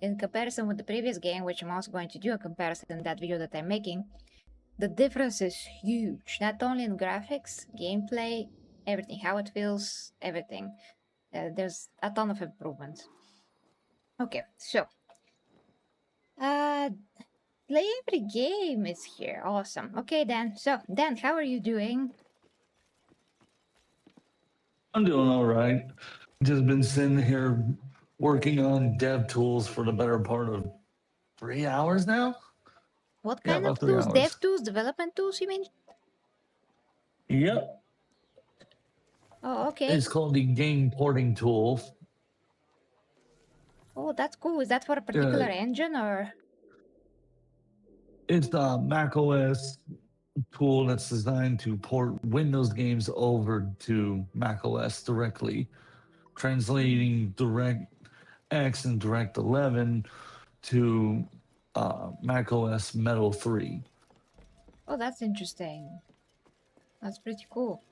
in comparison with the previous game, which I'm also going to do a comparison in that video that I'm making, the difference is huge. Not only in graphics, gameplay, everything, how it feels, everything. There's a ton of improvements. Okay, so play every game is here. Awesome. Okay, Dan. So, Dan, how are you doing? I'm doing all right. Just been sitting here working on dev tools for the better part of 3 hours now. What Yeah, kind about of three tools? Dev hours. tools, development tools, you mean? Yep. Oh, okay. It's called the game porting tool. Oh, that's cool. Is that for a particular Uh, engine or? it's the Mac OS tool that's designed to port Windows games over to Mac OS directly, translating DirectX and Direct 11 to Mac OS Metal 3. Oh, that's interesting. That's pretty cool.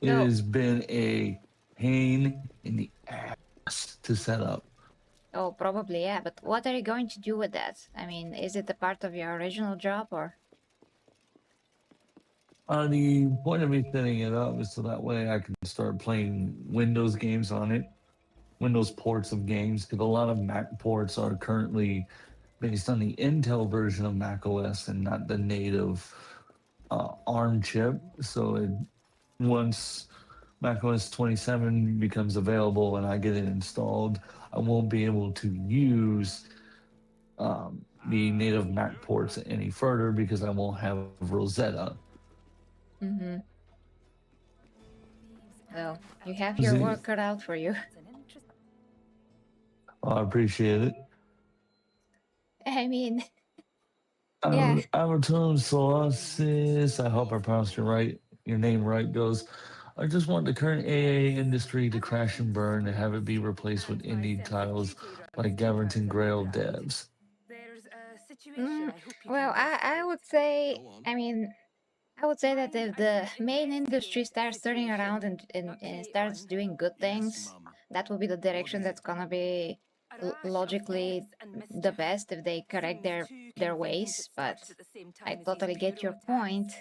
It So, has been a pain in the ass to set up. oh, probably, yeah. But what are you going to do with that? I mean, is it a part of your original job or? The point of me setting it up is so that way I can start playing Windows games on it, Windows ports of games, because a lot of Mac ports are currently based on the Intel version of Mac OS and not the native ARM chip. So once Mac OS 27 becomes available and I get it installed, I won't be able to use the native Mac ports any further because I won't have Rosetta. Mm-hmm. Well, you have your See, work cut out for you. I appreciate it. I mean, yeah. Avatum Solasis, I hope I pronounced your name right, goes, I just want the current AA industry to crash and burn and have it be replaced with indie titles like Gaverton Grail devs. Well, I would say, I mean, I would say that if the main industry starts turning around and starts doing good things, that will be the direction that's gonna be logically the best if they correct their ways. But I totally get your point.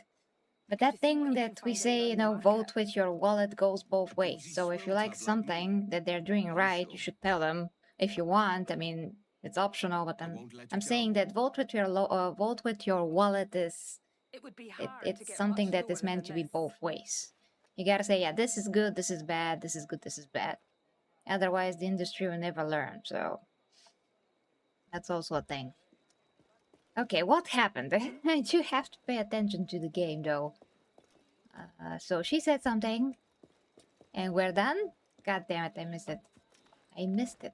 But that thing that we say, vote with your wallet goes both ways. So if you like something that they're doing right, you should tell them. If you want, I mean, it's optional, but I'm saying that vote with your wallet is it's something that is meant to be both ways. You gotta say, yeah, this is good, this is bad, this is good, this is bad. Otherwise, the industry will never learn. So that's also a thing. Okay, what happened? I do have to pay attention to the game, though. So she said something, and we're done. God damn it, I missed it. I missed it.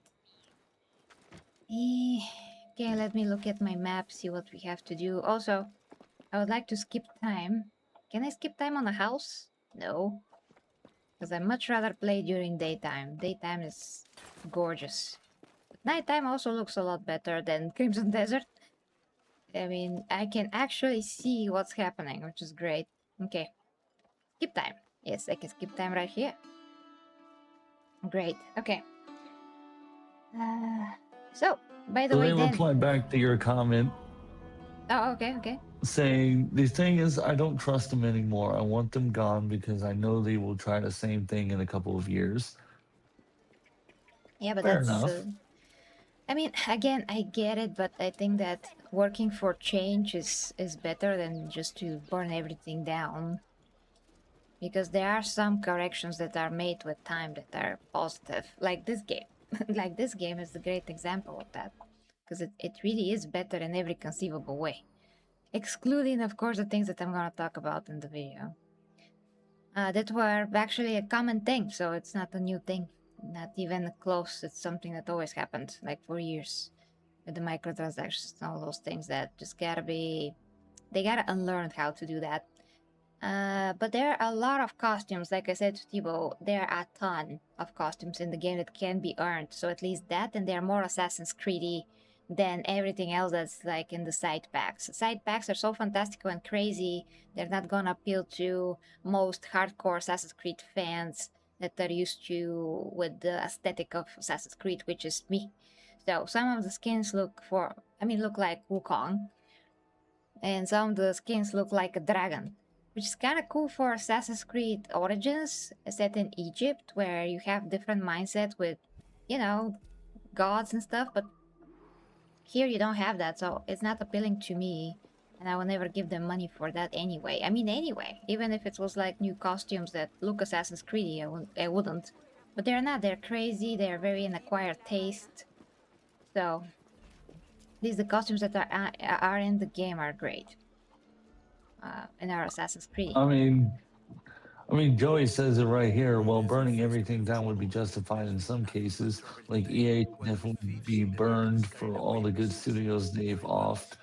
Okay, let me look at my map, see what we have to do. Also, I would like to skip time. Can I skip time on a house? No. Because I'd much rather play during daytime. Daytime is gorgeous. But nighttime also looks a lot better than Crimson Desert. I mean, I can actually see what's happening, which is great. Okay. Skip time. Yes, I can skip time right here. Great. Okay. So, by the So way, they then. reply back to your comment Oh, okay, okay. saying, the thing is, I don't trust them anymore. I want them gone because I know they will try the same thing in a couple of years. Yeah, but Fair that's. enough. I mean, again, I get it, but I think that working for change is better than just to burn everything down. Because there are some corrections that are made with time that are positive, like this game. Like this game is a great example of that. Because it really is better in every conceivable way. Excluding, of course, the things that I'm gonna talk about in the video. That were actually a common thing, so it's not a new thing. Not even close. It's something that always happened, like for years. With the microtransactions and all those things that just gotta be... They gotta unlearn how to do that. But there are a lot of costumes, like I said to Thibaut, there are a ton of costumes in the game that can be earned. So at least that, and they're more Assassin's Creedy than everything else that's like in the side packs. Side packs are so fantastical and crazy, they're not gonna appeal to most hardcore Assassin's Creed fans that are used to with the aesthetic of Assassin's Creed, which is me. So some of the skins look like Wukong, and some of the skins look like a dragon, which is kind of cool for Assassin's Creed Origins, set in Egypt, where you have different mindsets with, you know, gods and stuff. But here you don't have that, so it's not appealing to me, and I will never give them money for that anyway. I mean, anyway, even if it was like new costumes that look Assassin's Creed, I wouldn't. But they're not. They're crazy. They're very an acquired taste. So these the costumes that are in the game are great. In our Assassin's Creed. I mean, Joey says it right here. Well, burning everything down would be justified in some cases. Like EA should definitely be burned for all the good studios they've offed.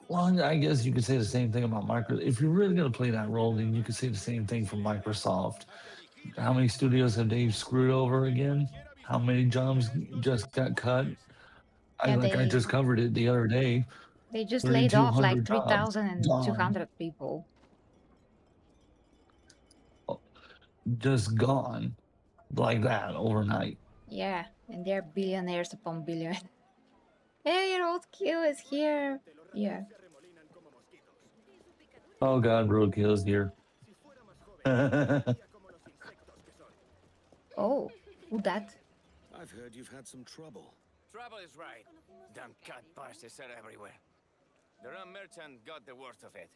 Well, I guess you could say the same thing about Microsoft. If you're really going to play that role, then you could say the same thing for Microsoft. How many studios have they screwed over again? How many jobs just got cut? Yeah, I just covered it the other day. they just laid off like 3,200 jobs 3,200 people. just gone like that overnight. Yeah, and they're billionaires upon billion. Hey, your old Q is here. Yeah. Oh God, roadkill's here. Oh, who that? I've heard you've had some trouble. Trouble is right. Damn cat bastards are everywhere. The rum merchant got the worst of it.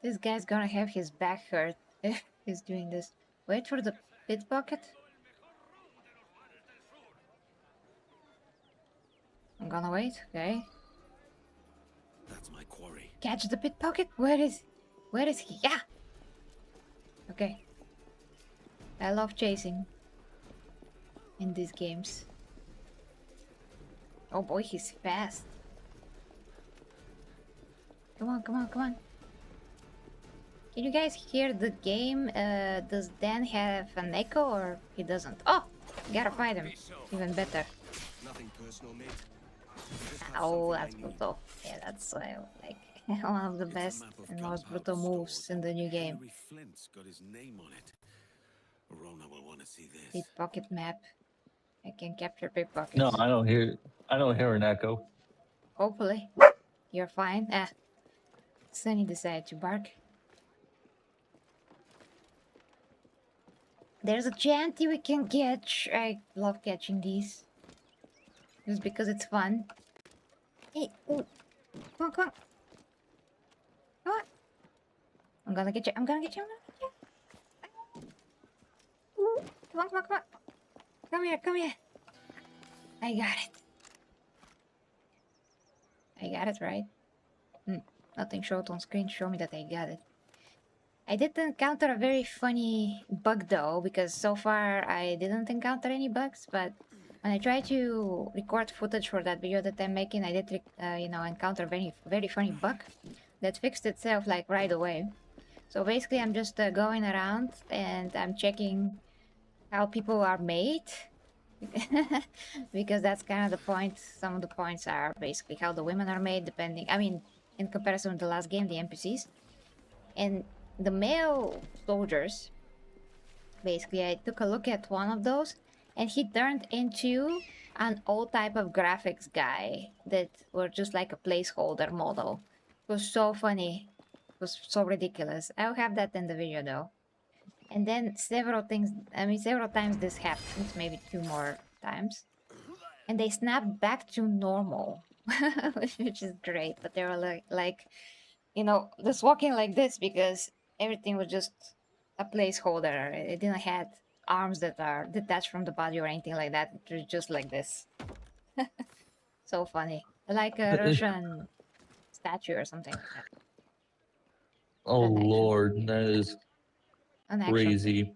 This guy's gonna have his back hurt if he's doing this. Wait for the pickpocket. I'm gonna wait, okay. That's my quarry. Catch the pickpocket? Where is he? Yeah! Okay. I love chasing in these games. Oh boy, he's fast. Come on, come on, come on. Can you guys hear the game? Does Dan have an echo or he doesn't? Oh! Gotta fight him. Even better. Nothing personal, mate. Oh, that's brutal. Yeah, that's like one of the best and most brutal moves in the new game. Henry Flint's got his name on it. Rona will want to see this. Pickpocket map. I can capture pickpockets. No, I don't hear an echo. Hopefully. You're fine. Sunny decided to bark. There's a chanty we can catch. I love catching these. Just because it's fun. Hey, ooh. Come on, come on. Come on. I'm gonna get you. I'm gonna get you. I'm gonna get you. Ooh. Come on, come on, come on. Come here, come here. I got it. I got it, right? Nothing showed on screen. Show me that I got it. I did encounter a very funny bug though, because so far I didn't encounter any bugs, but when I tried to record footage for that video that I'm making, I did, encounter a very, very funny bug that fixed itself like right away. So basically I'm just going around and I'm checking how people are made. Because that's kind of the point. Some of the points are basically how the women are made, in comparison with the last game, the NPCs. And the male soldiers, basically I took a look at one of those and he turned into an old type of graphics guy that were just like a placeholder model. It was so funny. It was so ridiculous. I'll have that in the video though. And then several times this happens, maybe 2 more times. And they snapped back to normal, which is great. But they were like, just walking like this because everything was just a placeholder. It didn't have arms that are detached from the body or anything like that. It was just like this. So funny. Like a Russian statue or something like that. Oh Lord, that is crazy.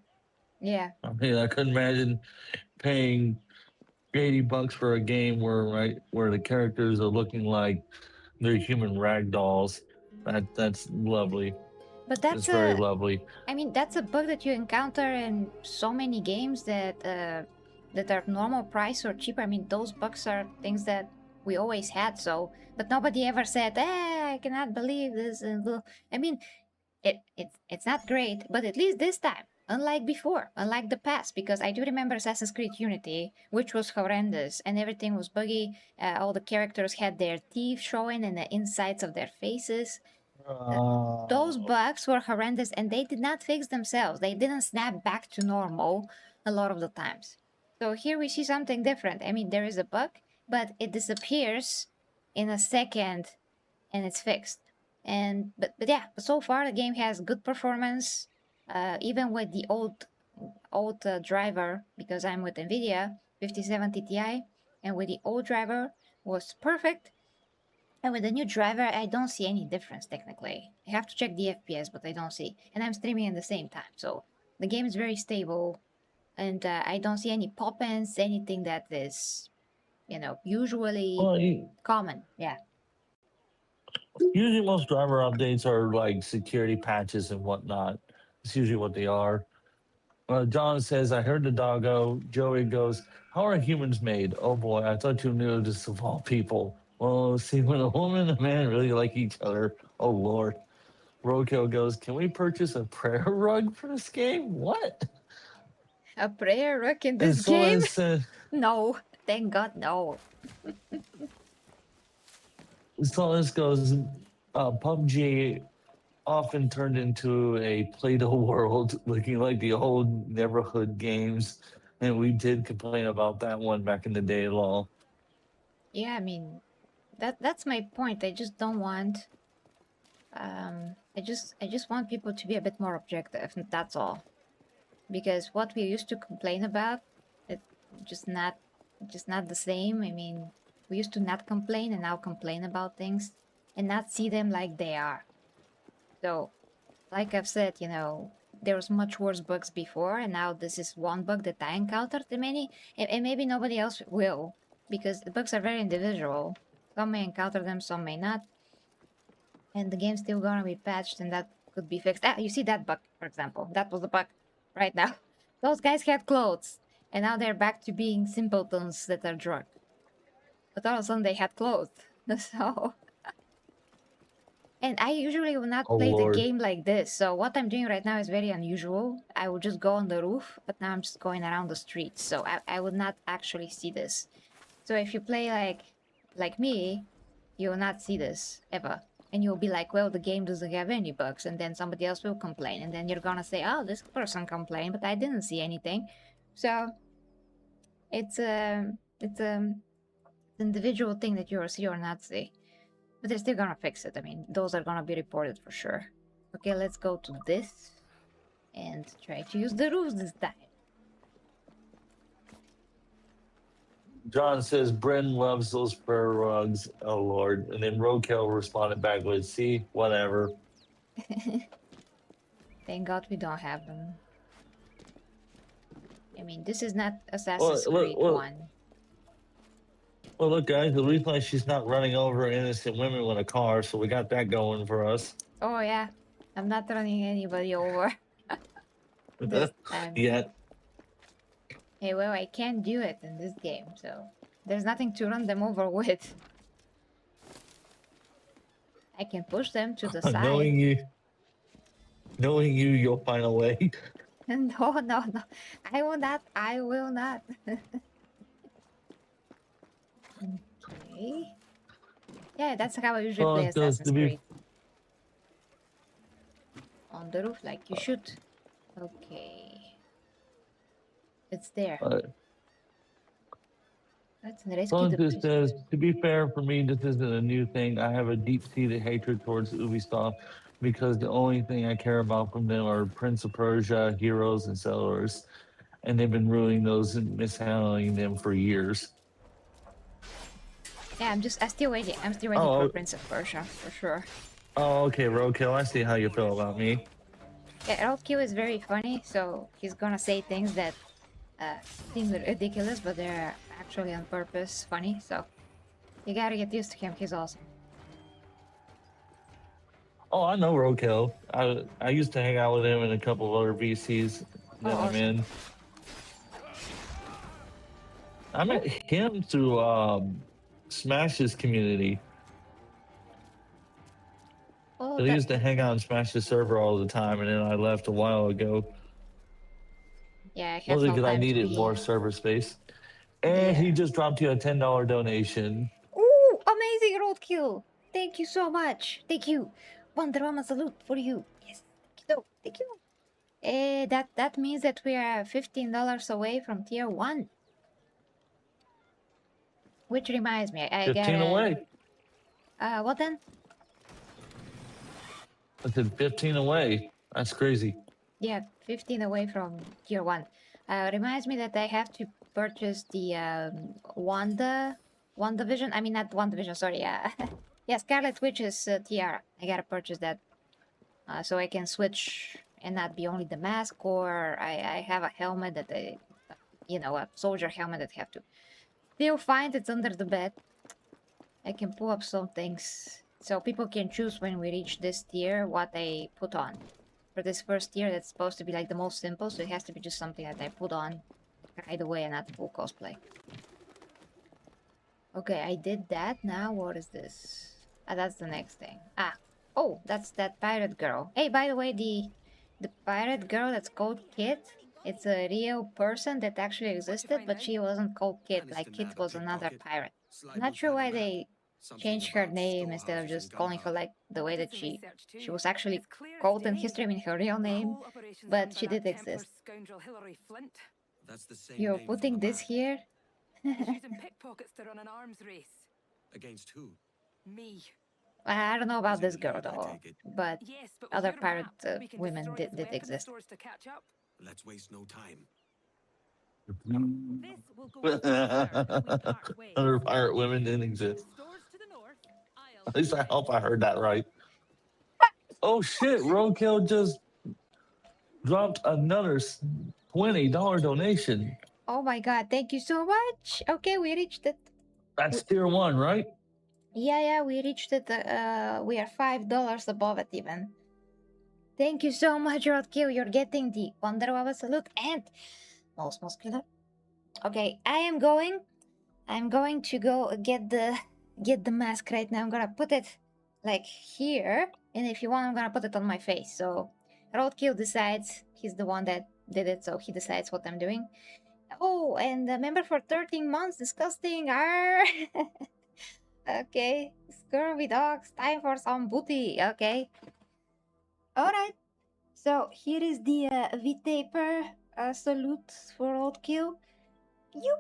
Yeah. I mean, I couldn't imagine paying $80 for a game where the characters are looking like they're human rag dolls. That's lovely. But that's very lovely. That's a bug that you encounter in so many games that are normal price or cheaper. Those bugs are things that we always had. So, but nobody ever said, "Hey, I cannot believe this." It's not great, but at least this time unlike before, unlike the past, because I do remember Assassin's Creed Unity, which was horrendous and everything was buggy. All the characters had their teeth showing in the insides of their faces. Those bugs were horrendous and they did not fix themselves. They didn't snap back to normal a lot of the times. So here we see something different. I mean, there is a bug, but it disappears in a second and it's fixed. And but yeah, so far the game has good performance, even with the old driver, because I'm with NVIDIA 5070 Ti, and with the old driver was perfect. And with the new driver, I don't see any difference technically. I have to check the FPS, but I don't see. And I'm streaming at the same time, so the game is very stable, and I don't see any pop-ins, anything that is, usually Well, common. Yeah. usually most driver updates are like security patches and whatnot. It's usually what they are. John says, I heard the doggo. Joey goes, how are humans made? Oh boy, I thought you knew this of all people. Well, see, when a woman and a man really like each other, oh Lord. Roadkill goes, can we purchase a prayer rug for this game? What? A prayer rook in And this someone game? said, No. Thank God, no. so this goes, PUBG often turned into a Play-Doh world, looking like the old neighborhood games. And we did complain about that one back in the day, lol. Yeah, I mean, that's my point. I just don't want I just want people to be a bit more objective. That's all. Because what we used to complain about, it just not the same. I mean, we used to not complain and now complain about things and not see them like they are. So, like I've said, there was much worse bugs before, and now this is one bug that I encountered. And maybe nobody else will, because the bugs are very individual. Some may encounter them, some may not. And the game's still gonna be patched, and that could be fixed. You see that bug, for example. That was the bug right now. Those guys had clothes, and now they're back to being simpletons that are drunk. But all of a sudden they had clothes. So... And I usually will not Oh play the Lord. game like this, so what I'm doing right now is very unusual. I would just go on the roof, but now I'm just going around the streets, so I would not actually see this. So if you play like me, you will not see this, ever. And you'll be like, well, the game doesn't have any bugs, and then somebody else will complain, and then you're gonna say, oh, this person complained, but I didn't see anything. So, it's an individual thing that you'll see or not see. But they're still gonna fix it. I mean, those are gonna be reported for sure. Okay, let's go to this and try to use the roofs this time. John says, Bren loves those prayer rugs. Oh Lord. And then Roadkill responded back with, see, whatever. Thank God we don't have them. I mean, this is not Well, Assassin's Creed well, 1. well, look, guys, at least like she's not running over innocent women with a car, so we got that going for us. Oh yeah, I'm not running anybody over this time. Yet. Hey, well, I can't do it in this game, so there's nothing to run them over with. I can push them to the side. Knowing you, you'll find a way. No, no, no. I will not. I will not. Okay. Yeah, that's how I usually play Assassin's Creed. On the roof, like you should. Okay. It's there. Let's rescue the This says, prisoners. to be fair, for me, this isn't a new thing. I have a deep-seated hatred towards Ubisoft because the only thing I care about from them are Prince of Persia, Heroes, and Settlers. And they've been ruining those and mishandling them for years. Yeah, I'm still waiting. I'm still waiting for Prince of Persia, for sure. Oh, okay, Roadkill. I see how you feel about me. Yeah, Roadkill is very funny, so he's gonna say things that seem ridiculous, but they're actually on purpose funny, so you gotta get used to him. He's awesome. Oh, I know Roadkill. I used to hang out with him and a couple of other VCs that I'm in. I met him through Smash's community. Oh, He used to hang out and Smash the server all the time, and then I left a while ago. Yeah, I have Mostly no because I time to needed be. more server space. And he Yeah. just dropped you a $10 donation. Ooh, amazing roadkill! Thank you so much. Thank you. Wonder Woman salute for you. Yes. Thank you. Thank you. That means that we are $15 away from tier 1. Which reminds me, I 15 gotta. away. What then? I said 15 away. That's crazy. Yeah, 15 away from tier 1. Reminds me that I have to purchase the WandaVision. I mean, not WandaVision, sorry. Yeah, Scarlet Witch's tiara. I gotta purchase that so I can switch and not be only the mask, or I have a helmet that a soldier helmet that I have to still find. It's under the bed. I can pull up some things so people can choose when we reach this tier what I put on. For this first tier, that's supposed to be like the most simple, so it has to be just something that I put on right away and not full cosplay. Okay, I did that. Now what is this? Ah, that's the next thing. Ah, oh, that's that pirate girl. Hey, by the way, the pirate girl that's called Kit, it's a real person that actually existed, but she wasn't called Kit. Like Kit was another pirate. I'm not sure why they changed her name instead of just calling her like the way that she was actually called in history. I mean, her real name, but she did exist. That's the same You're name from putting the this map. here? He's using pickpockets to run an arms race. Against who? Me. I don't know about He's this in girl lead, I though, take it. but Yes, but with other your pirate map, we can women destroy his did weapons exist. stores to catch up. Let's waste no time. This will go a bit further if we part ways. Other pirate women didn't exist. Stores to the north. At least I hope I heard that right. Oh shit, Roadkill just dropped another $20 donation. Oh my god, thank you so much. Okay, we reached it. That's tier 1, right? Yeah, we reached it. We are $5 above it even. Thank you so much, Roadkill. You're getting the Wonder Woman salute and most muscular. Okay, I'm going to go get the mask right now. I'm gonna put it like here, and if you want, I'm gonna put it on my face. So Roadkill decides. He's the one that did it, so he decides what I'm doing. Oh, and a member for 13 months. Disgusting. Arr. Okay, scurvy dogs. Time for some booty. Okay. All right. So here is the V-Taper salute for Roadkill. You.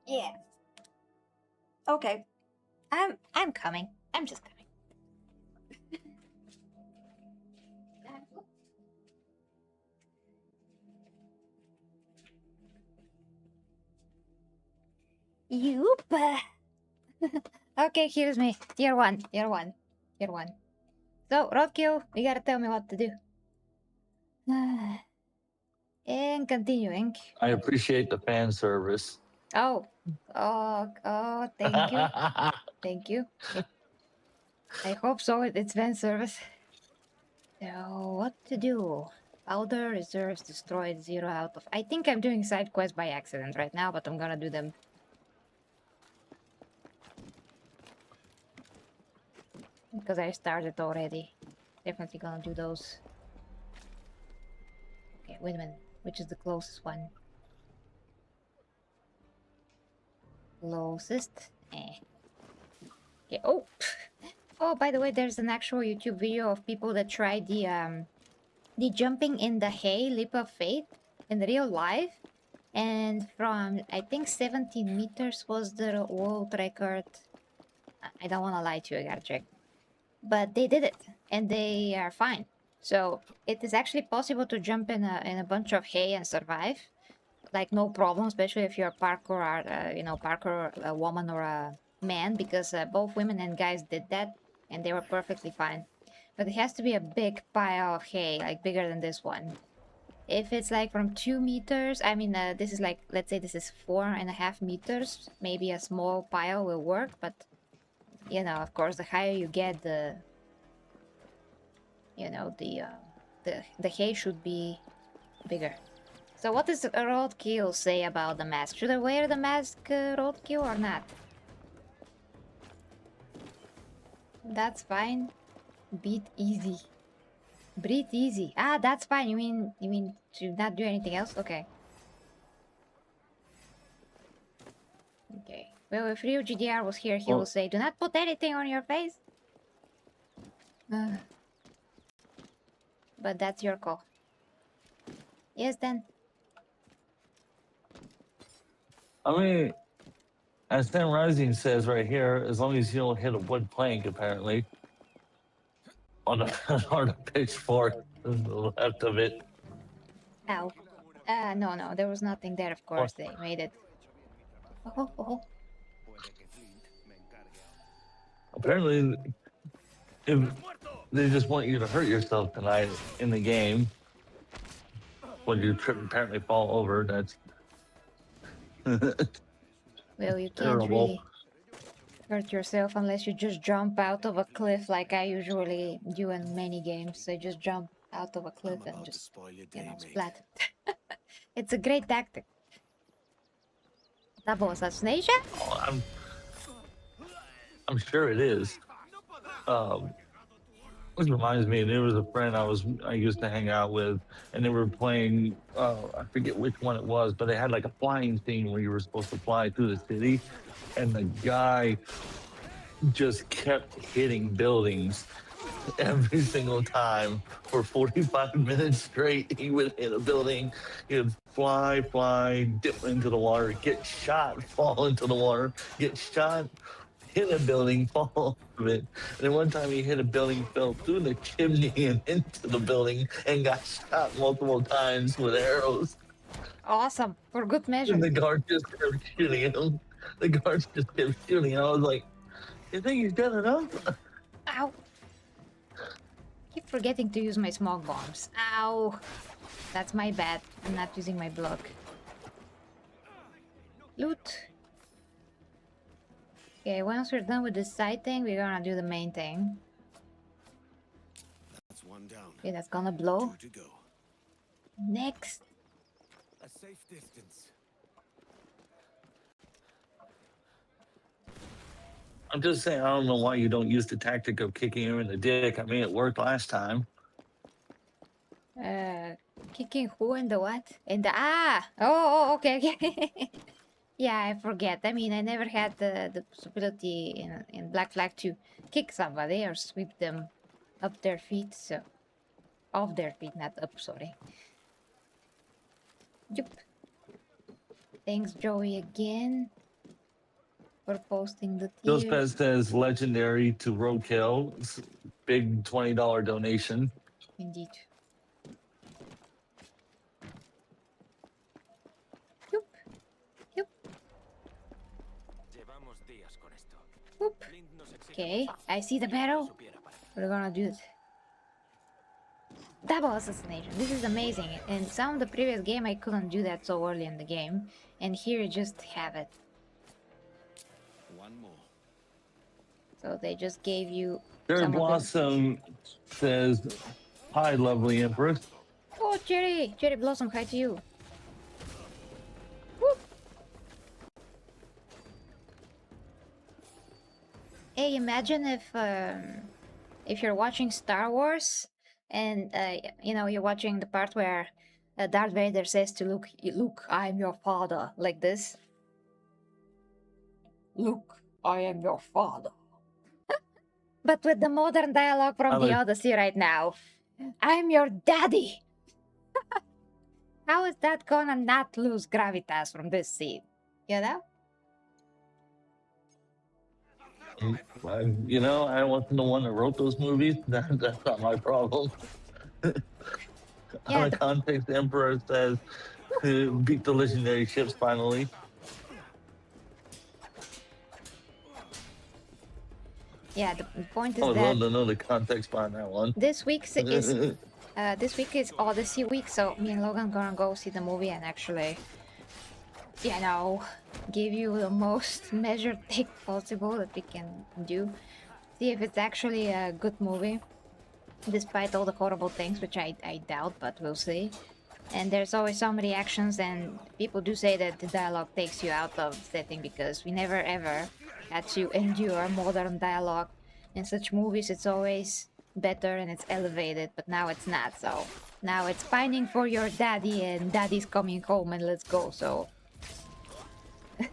Yeah. Okay. I'm coming. I'm just coming. Yoop. Okay, here's me. Tier 1. Tier 1. Tier 1. So, Roadkill, you gotta tell me what to do. And continuing. I appreciate the fan service. Oh. Thank you. Thank you. I hope so. It's fan service. So, what to do? Powder reserves destroyed 0 out of... I think I'm doing side quests by accident right now, but I'm gonna do them. Because I started already. Definitely gonna do those. Okay, wait a minute. Which is the closest one? Closest? Eh. Okay, oh! Oh, by the way, there's an actual YouTube video of people that tried the jumping in the hay leap of faith in real life, and from I think 17 meters was the world record. I don't want to lie to you, I gotta check, but they did it and they are fine. So it is actually possible to jump in a bunch of hay and survive, like no problem, especially if you're a parkour parkour a woman or a man, because both women and guys did that and they were perfectly fine. But it has to be a big pile of hay, like bigger than this one. If it's like from 2 meters, I mean, this is like, let's say this is 4.5 meters, maybe a small pile will work, but you know, of course, the higher you get, the hay should be bigger. So what does Roadkill say about the mask? Should I wear the mask, Roadkill, or not? That's fine. Beat easy. Breathe easy. Ah, that's fine. You mean to not do anything else? Okay. Okay. Well, if Ryu GDR was here, he Well- will say, "Do not put anything on your face." But that's your call. Yes, then. I mean, as Sam Rising says right here, as long as you don't hit a wood plank, apparently, on the on the pitchfork to the left of it. Ow. No, there was nothing there, of course. They made it. Oh. Apparently, if they just want you to hurt yourself tonight in the game, when you trip and apparently fall over, that's Well, you can't terrible. really hurt yourself unless you just jump out of a cliff like I usually do in many games. I just jump out of a cliff I'm and about to just, spoil your you day, know, mate. splat. It's a great tactic. Double assassination? Oh, I'm sure it is. Which reminds me, there was a friend I used to hang out with, and they were playing. I forget which one it was, but they had like a flying scene where you were supposed to fly through the city, and the guy just kept hitting buildings every single time for 45 minutes straight. He would hit a building, he would fly, dip into the water, get shot, fall into the water, get shot, hit a building, fall off of it. And then one time he hit a building, fell through the chimney and into the building, and got shot multiple times with arrows. Awesome. For good measure. And the guard just kept shooting him. The guards just kept shooting. And I was like, you think he's done enough? Ow. Keep forgetting to use my smoke bombs. Ow. That's my bad. I'm not using my block. Loot. Okay, once we're done with this side thing, we're gonna do the main thing. That's one down. Okay, that's gonna blow. 2 to go. Next. A safe distance. I'm just saying, I don't know why you don't use the tactic of kicking him in the dick. I mean, it worked last time. Kicking who in the what? In the okay. Yeah, I forget. I mean, I never had the possibility in Black Flag to kick somebody or sweep them up their feet, so off their feet, not up, sorry. Yup. Thanks, Joey, again for posting the Joe tiers. Spez says legendary to roadkill. Big $20 donation. Indeed. Yup. Yup. Llevamos días con esto. Whoop. Flint nos exige Okay, más I see the que lo barrel. supiera para- We're gonna do it. Double assassination. This is amazing. In some of the previous game, I couldn't do that so early in the game, and here you just have it. One more. So they just gave you. Cherry some of the- Blossom says, hi, lovely Empress. Oh, Cherry Blossom, hi to you. Whoop. Hey, imagine if you're watching Star Wars and you're watching the part where Darth Vader says to Luke, "Luke, I am your father," like this. Luke, I am your father. But with the modern dialogue from the Odyssey right now, I'm your daddy. How is that gonna not lose gravitas from this scene? You know? You know, I wasn't the one that wrote those movies. That's not my problem. Yeah, Out the- of context, the Emperor says, beat the legendary ships finally. Yeah, the point is I would that love to know the context behind that one. this week is Odyssey week, so me and Logan gonna go see the movie and actually, give you the most measured take possible that we can do. See if it's actually a good movie, despite all the horrible things, which I doubt, but we'll see. And there's always some reactions, and people do say that the dialogue takes you out of setting because we never ever had to endure modern dialogue. In such movies, it's always better and it's elevated, but now it's not, so Now it's pining for your daddy, and daddy's coming home, and let's go. So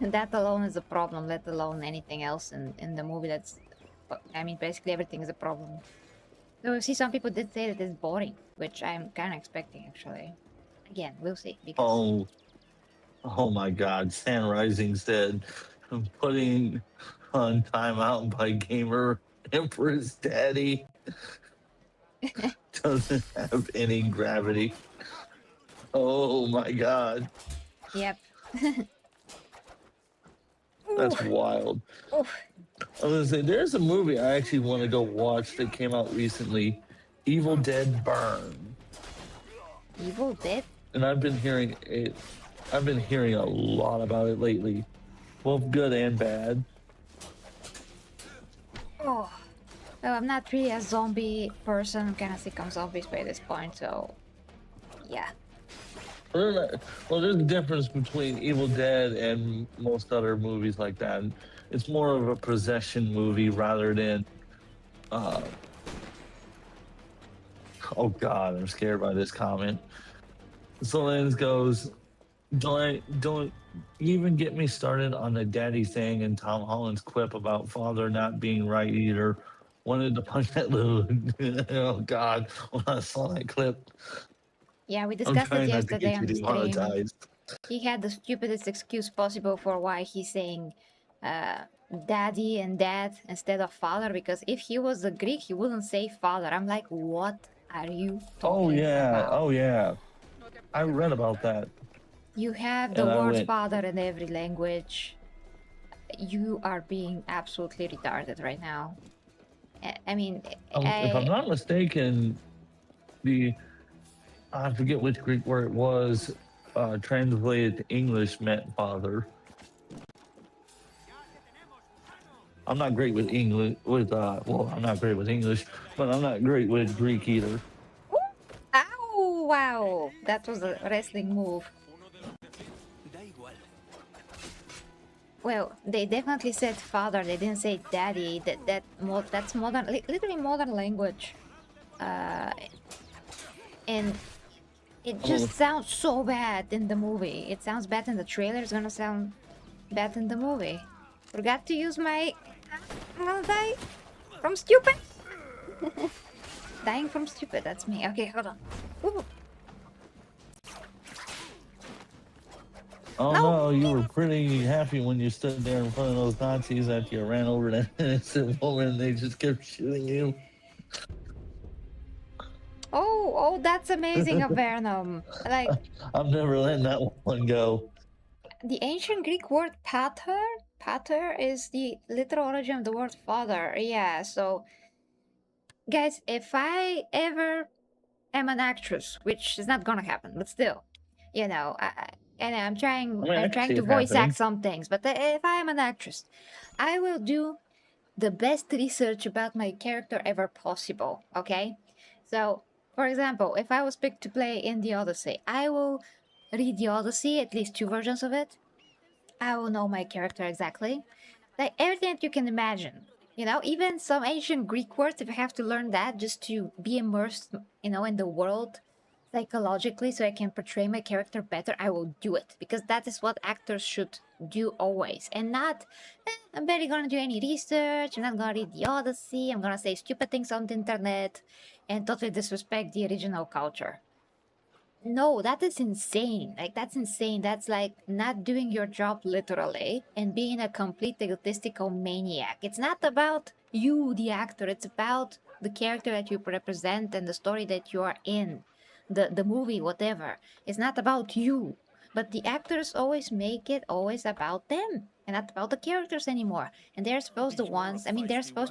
that alone is a problem, let alone anything else in the movie. I mean, basically everything is a problem. So see, some people did say that it's boring, which I'm kind of expecting actually. Again, we'll see because Oh my God! Sand Rising said, "Putting on timeout by gamer Empress Daddy doesn't have any gravity." Oh my God, yep. that's Oof, wild. oof. I was gonna say, there's a movie I actually want to go watch that came out recently, Evil Dead Burn, Evil Dead. and I've been hearing it. I've been hearing a lot about it lately, both good and bad. Oh, well, I'm not really a zombie person. I'm kind of sick of zombies by this point, so yeah. Well, there's a difference between Evil Dead and most other movies like that. It's more of a possession movie rather than. Uh, oh God, I'm scared by this comment. Solange goes, don't even get me started on the daddy thing and Tom Holland's quip about father not being right either. Wanted to punch that little. Oh God, when I saw that clip, Yeah, we I'm discussed it trying not to yesterday get on you the stream. demonetized. He had the stupidest excuse possible for why he's saying uh, daddy and dad instead of father, because if he was a Greek, he wouldn't say father. I'm like, what are you Oh talking yeah, about? oh yeah. I read about that, You have the and I word went, father in every language. You are being absolutely retarded right now. I mean, if I'm I not mistaken, the I forget which Greek word it was, translated to English meant father. I'm not great with English. Well, I'm not great with English, but I'm not great with Greek either. Ooh, ow, wow, that was a wrestling move. Well, they definitely said father. They didn't say daddy. That's modern, literally modern language. Uh, and it Oh, just sounds so bad in the movie. It sounds bad in the trailer. It's gonna sound bad in the movie. Forgot to use my. I'm gonna die from stupid. Dying from stupid. That's me. Okay, hold on. Ooh, oh no. no, you were pretty happy when you stood there in front of those Nazis after you ran over that innocent woman and they just kept shooting you. Oh, that's amazing of Vernum. Like I'm never letting that one go. the ancient Greek word pater. Pater is the literal origin of the word father. Yeah. So, guys, if I ever am an actress, which is not gonna happen, but still, and I'm I trying. mean, I I'm can trying see to it voice act happening. some things. But if I am an actress, I will do the best research about my character ever possible. Okay, so for example, if I was picked to play in the Odyssey, I will read the Odyssey, at least two versions of it. I will know my character exactly, like everything that you can imagine. Even some ancient Greek words, if I have to learn that just to be immersed, in the world psychologically so I can portray my character better, I will do it because that is what actors should do always. And not, I'm barely gonna do any research, I'm not gonna read the Odyssey, I'm gonna say stupid things on the internet and totally disrespect the original culture. No, that is insane. Like, that's insane. That's like not doing your job literally and being a complete egotistical maniac. It's not about you, the actor, it's about the character that you represent and the story that you are in, the movie, whatever. It's not about you. But the actors always make it always about them and not about the characters anymore. And they're supposed to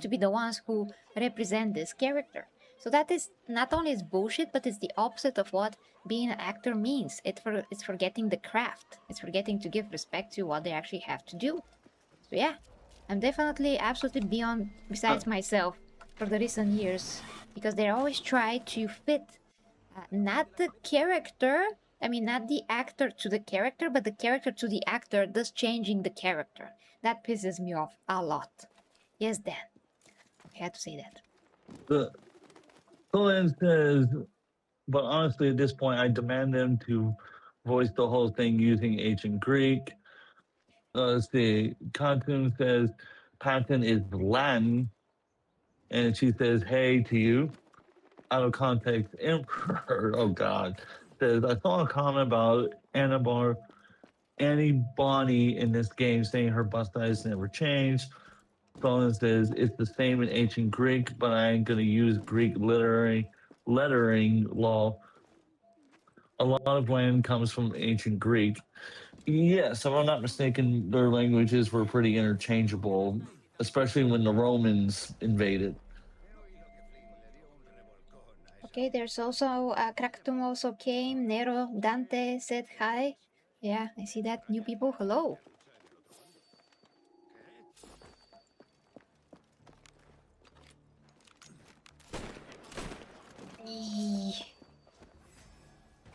be the ones who represent this character. So that is not only is bullshit, but it's the opposite of what being an actor means. It's forgetting the craft. It's forgetting to give respect to what they actually have to do. So yeah, I'm definitely absolutely beyond Uh, besides myself for the recent years because they always try to fit not the character. I mean, not the actor to the character, but the character to the actor, thus changing the character. That pisses me off a lot. Yes, Dan. I had to say that. the Solan says But honestly, at this point, I demand them to voice the whole thing using ancient Greek. Let's see. Cartoon says Patton is Latin, and she says, "Hey" to you. Out of context, Emperor, oh God, says, I saw a comment about Annie Bonnie in this game saying her bust size never changed. Someone says, it's the same in ancient Greek, but I ain't going to use Greek lettering law. A lot of land comes from ancient Greek. Yes, if I'm not mistaken, their languages were pretty interchangeable, especially when the Romans invaded. Okay, there's also Kraktum also came. Nero Dante said hi. Yeah, I see that. New people, hello. Eee.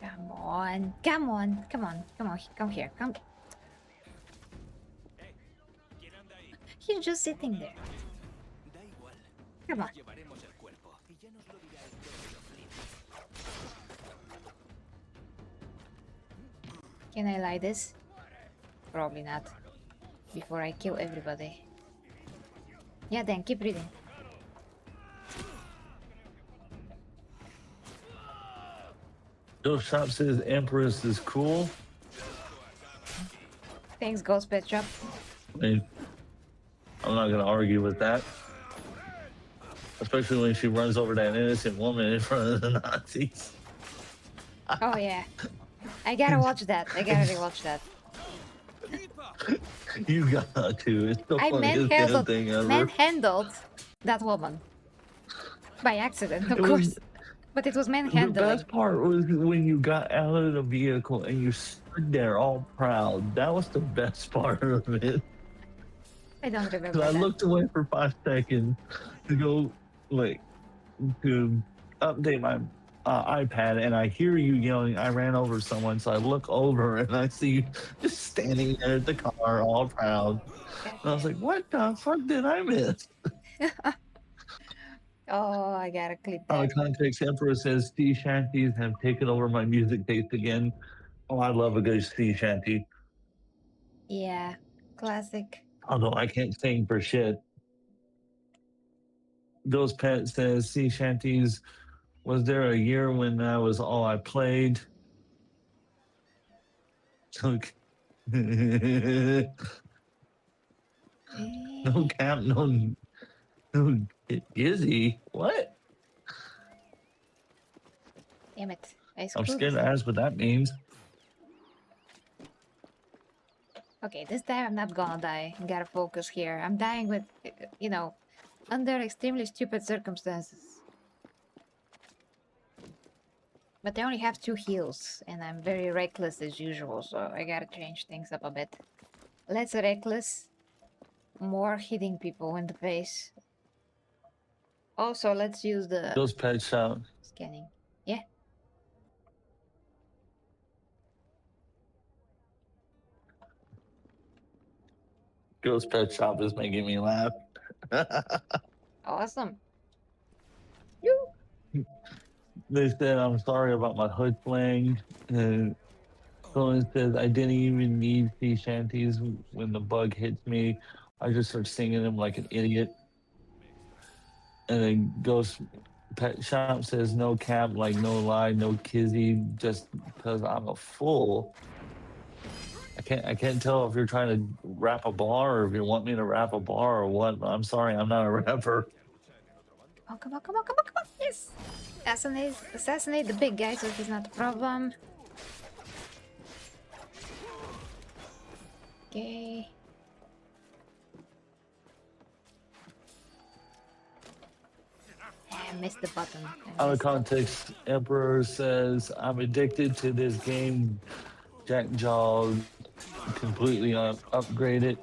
Come on, come on, come on, come on, come here, come. He's just sitting there. Da igual. Come on. Nos llevaremos el cuerpo. Y ya nos lo dirá el Can I light this? Probably not. Before I kill everybody. Yeah, then keep reading. Joe Shop says Empress is cool. Thanks, Ghost Pet Shop. I mean, I'm not going to argue with that. Especially when she runs over that innocent woman in front of the Nazis. Oh yeah. I gotta watch that. I gotta rewatch that. You got to. It's the I funniest damn thing ever. manhandled that woman. By accident, of It was- course. But it was The manhandling. best part was when you got out of the vehicle and you stood there all proud. That was the best part of it. I don't remember Because I that. looked away for 5 seconds to go, like, to update my iPad, and I hear you yelling. I ran over someone, so I look over and I see you just standing there at the car, all proud. And I was like, "What the fuck did I miss?" Oh, I gotta clip Out that. of context, Emperor says sea shanties have taken over my music taste again. Oh, I love a good sea shanty. Yeah, classic. Although I can't sing for shit. Ghost Pet says sea shanties. Was there a year when that was all I played? Okay. No Eh, cap, no Gizzy. What? Damn it. I I'm screwed. scared to ask what that means. Okay, this time I'm not gonna die. Gotta focus here. I'm dying with, you know, under extremely stupid circumstances. But I only have 2 heals, and I'm very reckless as usual, so I gotta change things up a bit. Less reckless, more hitting people in the face. Also, let's use the Ghost Pet shout. scanning. Yeah. Ghost Pet Shop is making me laugh. Awesome. You. They said, I'm sorry about my hood playing. Someone says, I didn't even need sea shanties when the bug hits me. I just start singing them like an idiot. And then Ghost Pet Shop says, no cap, like no lie, no kizzy, just because I'm a fool. I can't tell if you're trying to rap a bar or if you want me to rap a bar or what. I'm sorry, I'm not a rapper. Oh, come on, come on, come on, come on. Yes. Assassinate the big guy so he's not a problem. Okay. I missed the button. Out of context, Emperor says, I'm addicted to this game. Jack Jaw completely upgraded.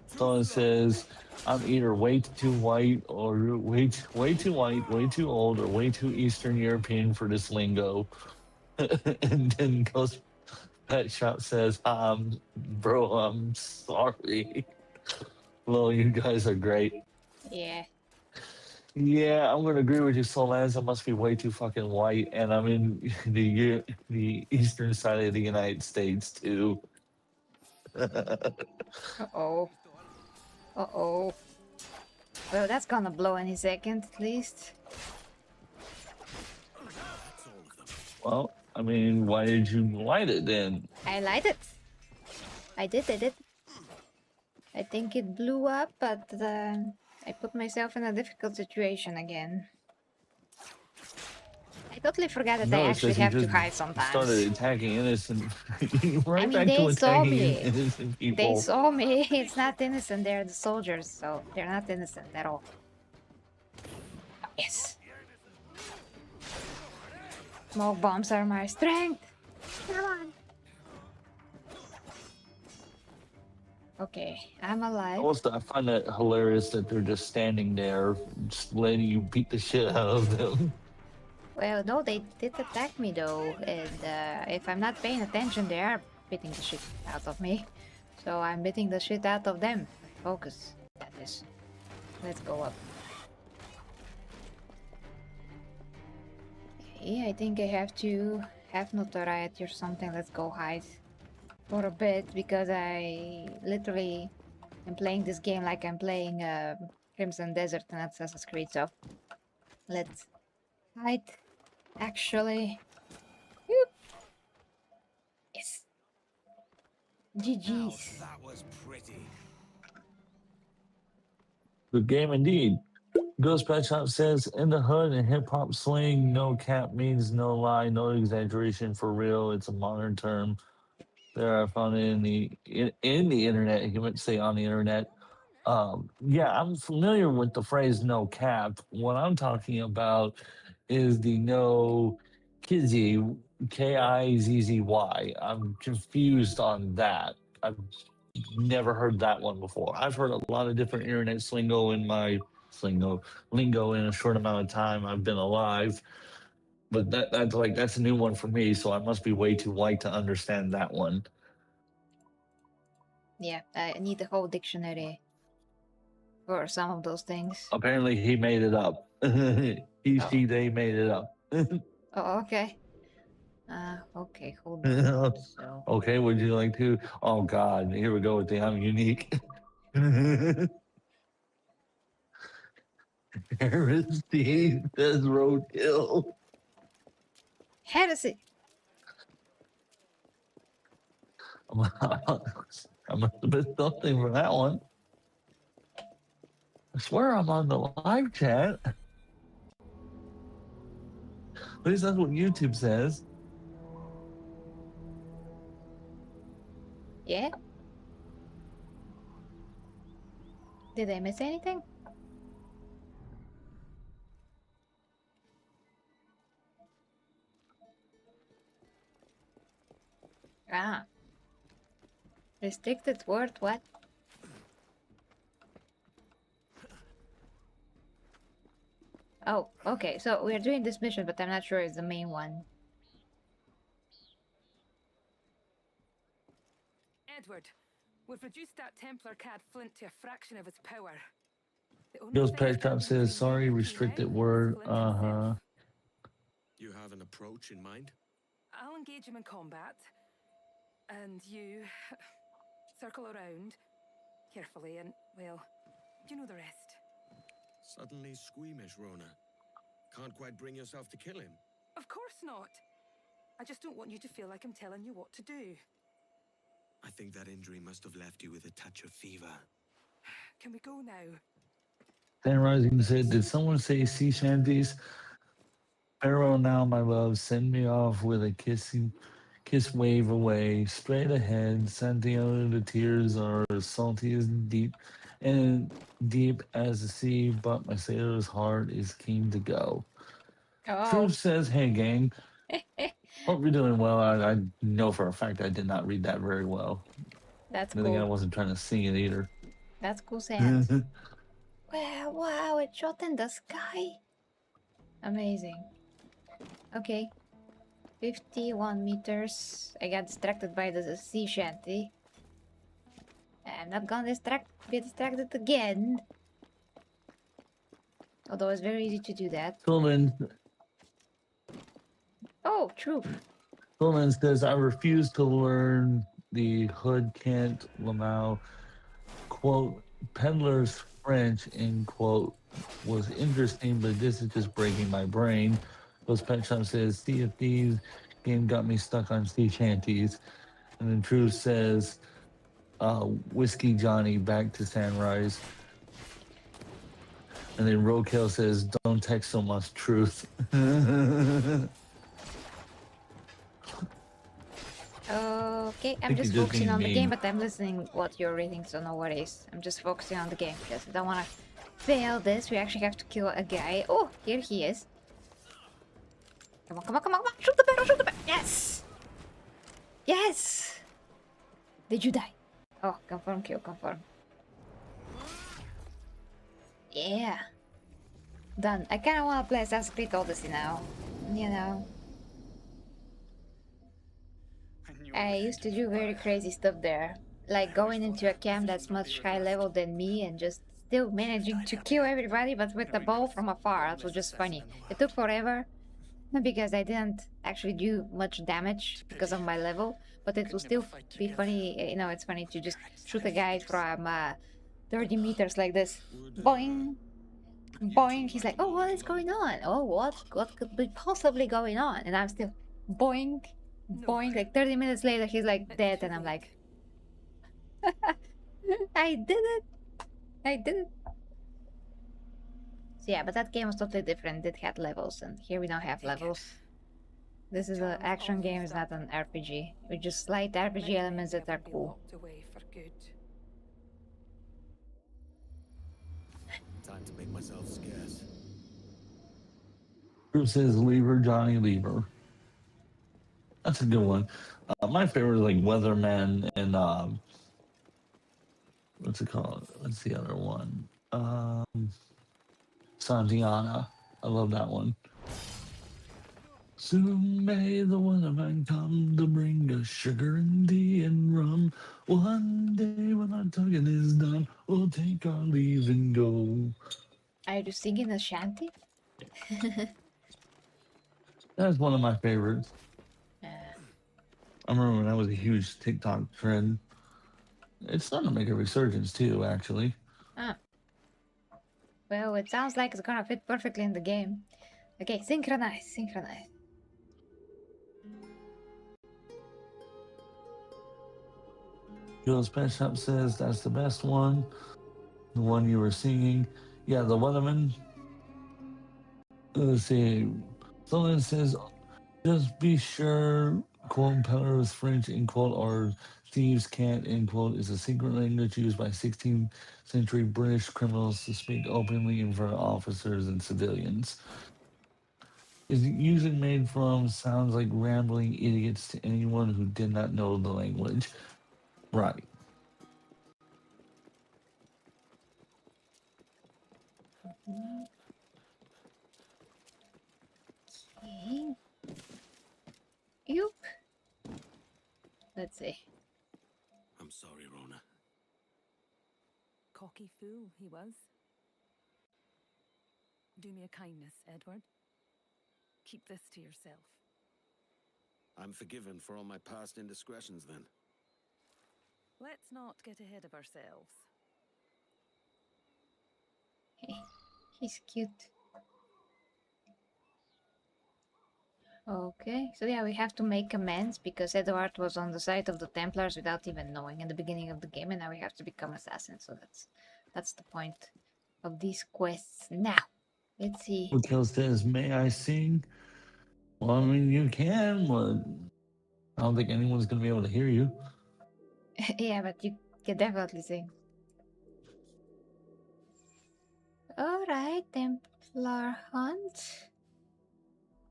Someone says, I'm either way too white or way too white, way too old, or way too Eastern European for this lingo. And then Ghost Pet Shop says, bro, I'm sorry. Well, you guys are great. Yeah. Yeah, I'm gonna agree with you, Solans. I must be way too fucking white, and I'm in the eastern side of the United States too. Uh-oh. Uh-oh. Well, that's gonna blow any second, at least. That's all of them. Well, I mean, why did you light it then? I light it. I did. I think it blew up, but I put myself in a difficult situation again. I totally forgot that I No, it actually says you have to just hide sometimes. started attacking innocent. I Right mean, back to they saw attacking me. innocent They people. saw me. It's not innocent. They're the soldiers, so they're not innocent at all. Yes. Smoke bombs are my strength. Come on. Okay, I'm alive. Also, I find that hilarious that they're just standing there, just letting you beat the shit out of them. Well, no, they did attack me though, and if I'm not paying attention, they are beating the shit out of me. So I'm beating the shit out of them. Focus. Got this. Let's go up. Okay, I think I have to have notoriety or something. Let's go hide for a bit because I literally am playing this game like I'm playing Crimson Desert and Assassin's Creed. So let's hide. Actually, Whoop. Yes. Now GG's. that was pretty. Good game indeed. Ghost Pet Shop says, in the hood and hip hop slang, no cap means no lie, no exaggeration for real. It's a modern term. There, I found it in the internet. You might say on the internet. Yeah, I'm familiar with the phrase "no cap." What I'm talking about is the no kizzy, Kizzy. I'm confused on that. I've never heard that one before. I've heard a lot of different internet lingo in a short amount of time I've been alive. But that's a new one for me, so I must be way too white to understand that one. Yeah, I need the whole dictionary for some of those things. Apparently, he made it up. He, Oh, she, they made it up. oh, okay. Okay, hold on. So, Okay, would you like to? Oh God, here we go with the I'm unique. Heresy says roadkill. heresy. I must have missed something for that one. I swear I'm on the live chat. At least that's what YouTube says. Yeah. Did I miss anything? Ah, restricted word. What? Oh, okay. So we're doing this mission, but I'm not sure it's the main one. Edward, we've reduced that Templar cad Flint to a fraction of his power. The only Ghost thing Pet Shop standing says, between sorry, you and restricted hero word. is Flint himself. You have an approach in mind? I'll engage him in combat, and you circle around carefully, and well, you know the rest. Suddenly squeamish, Rona. Can't quite bring yourself to kill him. Of course not. I just don't want you to feel like I'm telling you what to do. I think that injury must have left you with a touch of fever. Can we go now? Dan Rising said, did someone say sea shanties? Farewell now, my love. Send me off with a kiss wave away. Straight ahead. Santiago, the tears are as salty as deep as the sea, but my sailor's heart is keen to go. Oh, Truth says, hey gang. Hope you're doing well. I know for a fact I did not read that very well. that's Then again, I cool. wasn't trying to sing it either. That's cool sounds. Wow, wow, it shot in the sky. Amazing. Okay. 51 meters. I got distracted by the sea shanty. I'm not gonna be distracted again. Although it's very easy to do that. Coleman Oh, truth. says, I refuse to learn the hood can't Lamau, quote, peddler's French, end quote, was interesting, but this is just breaking my brain. Those Pet Shop says, Sea of Thieves game got me stuck on sea shanties. And then Truth says, Whiskey Johnny back to Sunrise. And then Roadkill says, don't text so much, Truth. Okay, I'm think just you just focusing mean on the game, me. but I'm listening what you're reading, so no worries. I'm just focusing on the game because I don't want to fail this. We actually have to kill a guy. Oh, here he is. Come on, come on, come on, come on. Shoot the barrel, shoot the barrel. Yes! Yes! Did you die? Oh, confirm kill, confirm. Yeah. Done. I kind of want to play Assassin's Creed Odyssey now. You know. I used to do very crazy stuff there. Like going into a camp that's much higher level than me and just still managing to kill everybody but with the bow from afar. That was just funny. It took forever because I didn't actually do much damage because of my level, but it will still be funny. You know, it's funny to just shoot a guy from 30 meters like this. Boing! Boing! He's like, oh, what is going on? Oh, what could be possibly going on? And I'm still boing! Boing, like 30 minutes later, he's like dead, and I'm like, I did it! I did it! So yeah, but that game was totally different. It had levels, and here we don't have levels. This is an action game, it's not an RPG. With just slight RPG elements that are cool. Away for good. Time to make myself scarce. Truth says, Lever, Johnny Lever. That's a good one. My favorite is like Weatherman and what's it called? What's the other one? Santiana. I love that one. Soon may the Weatherman come to bring us sugar and tea and rum. One day when our tugging is done, we'll take our leave and go. Are you singing a shanty? That's one of my favorites. Uh, I remember when that was a huge TikTok trend. It's starting to make a resurgence too, actually. ah. Well, it sounds like it's gonna fit perfectly in the game. Okay, synchronize, synchronize. Joe's Pet Shop says that's the best one. The one you were singing. Yeah, the Weatherman. Let's see. Someone says, just be sure, quote, Peller is French, end quote, or thieves can't, end quote, is a secret language used by 16th century British criminals to speak openly in front of officers and civilians. Is usually made from sounds like rambling idiots to anyone who did not know the language. Right. Okay. Yoop. Let's see. I'm sorry, Rona. Cocky fool he was. Do me a kindness, Edward. Keep this to yourself. I'm forgiven for all my past indiscretions then. Let's not get ahead of ourselves. Hey, he's cute. Okay, so yeah, we have to make amends because Edward was on the side of the Templars without even knowing in the beginning of the game, and now we have to become assassins. So that's the point of these quests. Now, let's see. Raquel says, may I sing? Well, I mean, you can, but I don't think anyone's going to be able to hear you. Yeah, but you can definitely sing. Alright, Templar Hunt.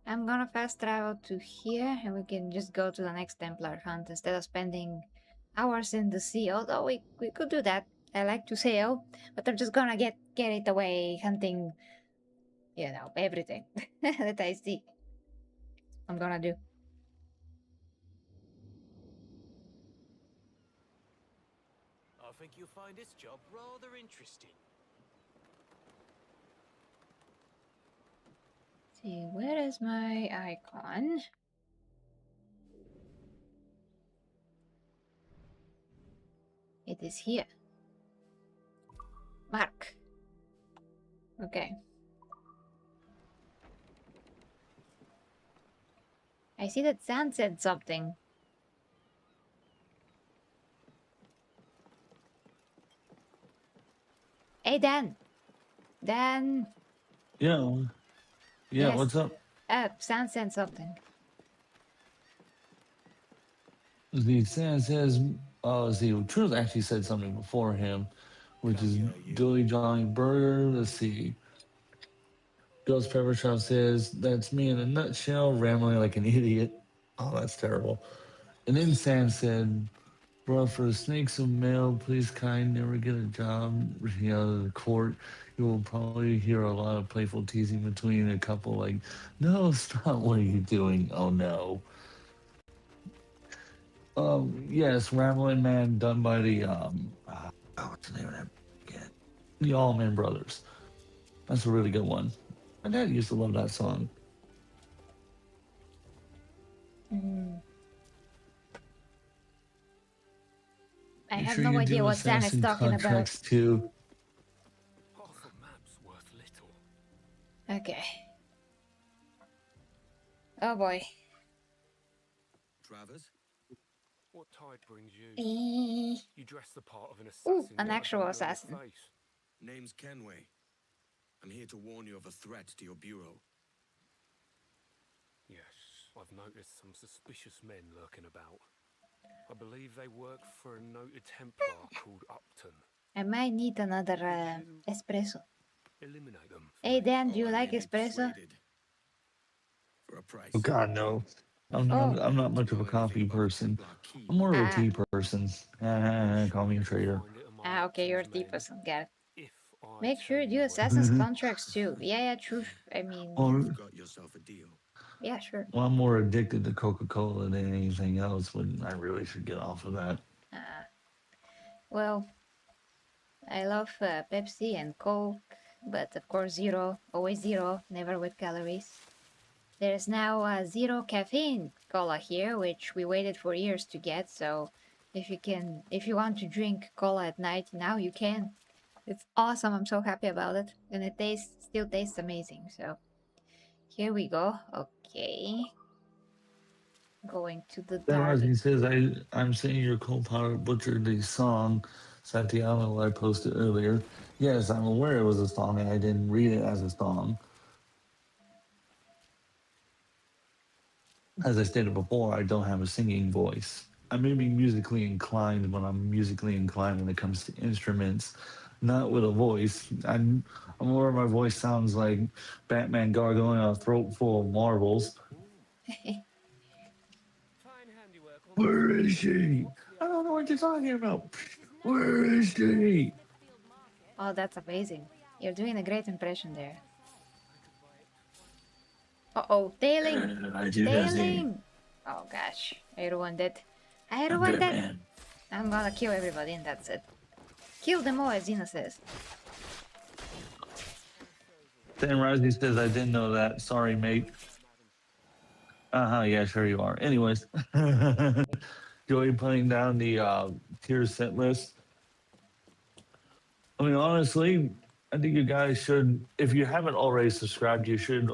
I'm gonna fast travel to here and we can just go to the next Templar Hunt instead of spending hours in the sea. Although we could do that. I like to sail, but I'm just gonna get carried away hunting, you know, everything that I see. I'm gonna do. I think you'll find this job rather interesting. see, where is my icon? It is here. Mark. Okay. I see that Sam said something. Hey, Dan. Dan. Yeah. Yeah, Yes. what's up? Sam said something. The Sam says, see, Truth actually said something before him, which is Billy Johnny Burger. Let's see. Bill's Pepper Shop says, that's me in a nutshell, rambling like an idiot. Oh, that's terrible. And then Sam said, bro, for the snakes of mail, please kind, never get a job out of the court. You will probably hear a lot of playful teasing between a couple like, no, stop, what are you doing? Oh no. Yes, Rambling Man done by the what's the name of that? Yeah, the Allman Brothers. That's a really good one. My dad used to love that song. Mm. I Make have sure no you idea do what Sam is assassin talking about. contracts too. Half a map's worth little. Okay. Oh boy. Travers? What tide brings you? Ooh, You dress the part of an assassin. an yet I actual don't know your assassin. face. Name's Kenway. I'm here to warn you of a threat to your bureau. Yes, I've noticed some suspicious men lurking about. I believe they work for a noted Templar called Upton. I might need another espresso. Eliminate them. Hey Dan, Oh, do you I like may be espresso? persuaded. For a price. Oh God, no. Oh, I'm not To much of know a anything coffee about the person. Templar key. I'm more of a ah, tea person. Call me a traitor. Find it among okay, you're a Upton's tea men person. Got it. if I Make tell sure you do you where to assassin's go. contracts too. Yeah, truth. I mean, Well, You've got yourself a deal. yeah, sure. well, I'm more addicted to Coca-Cola than anything else. When I really should get off of that. Well, I love Pepsi and Coke, but of course zero, always zero, never with calories. There's now a zero caffeine cola here, which we waited for years to get. So, if you want to drink cola at night, now you can. It's awesome. I'm so happy about it, and it still tastes amazing. So, here we go. Okay, going to the Then target. Rising says, I'm saying your co-pilot butchered the song Santiago I posted earlier. Yes, I'm aware it was a song and I didn't read it as a song. As I stated before, I don't have a singing voice. I may be musically inclined when I'm musically inclined when it comes to instruments, not with a voice. I'm aware my voice sounds like Batman gargling a throat full of marbles. Fine handiwork on this Where one. is she? What's the I don't know what you're talking about. There's no Where is sign of she? Smithfield Market. Oh, that's amazing. You're doing a great impression there. Uh-oh, tailing! I do that thing. Tailing! Oh gosh, I ruined it. I I'm ruined it! Batman. I'm gonna kill everybody and that's it. Kill them all, as Zena says. Dan Rising says, I didn't know that. Sorry, mate. Yeah, sure you are. Anyways, Joey putting down the tier set list. I mean, honestly, I think you guys should, if you haven't already subscribed, you should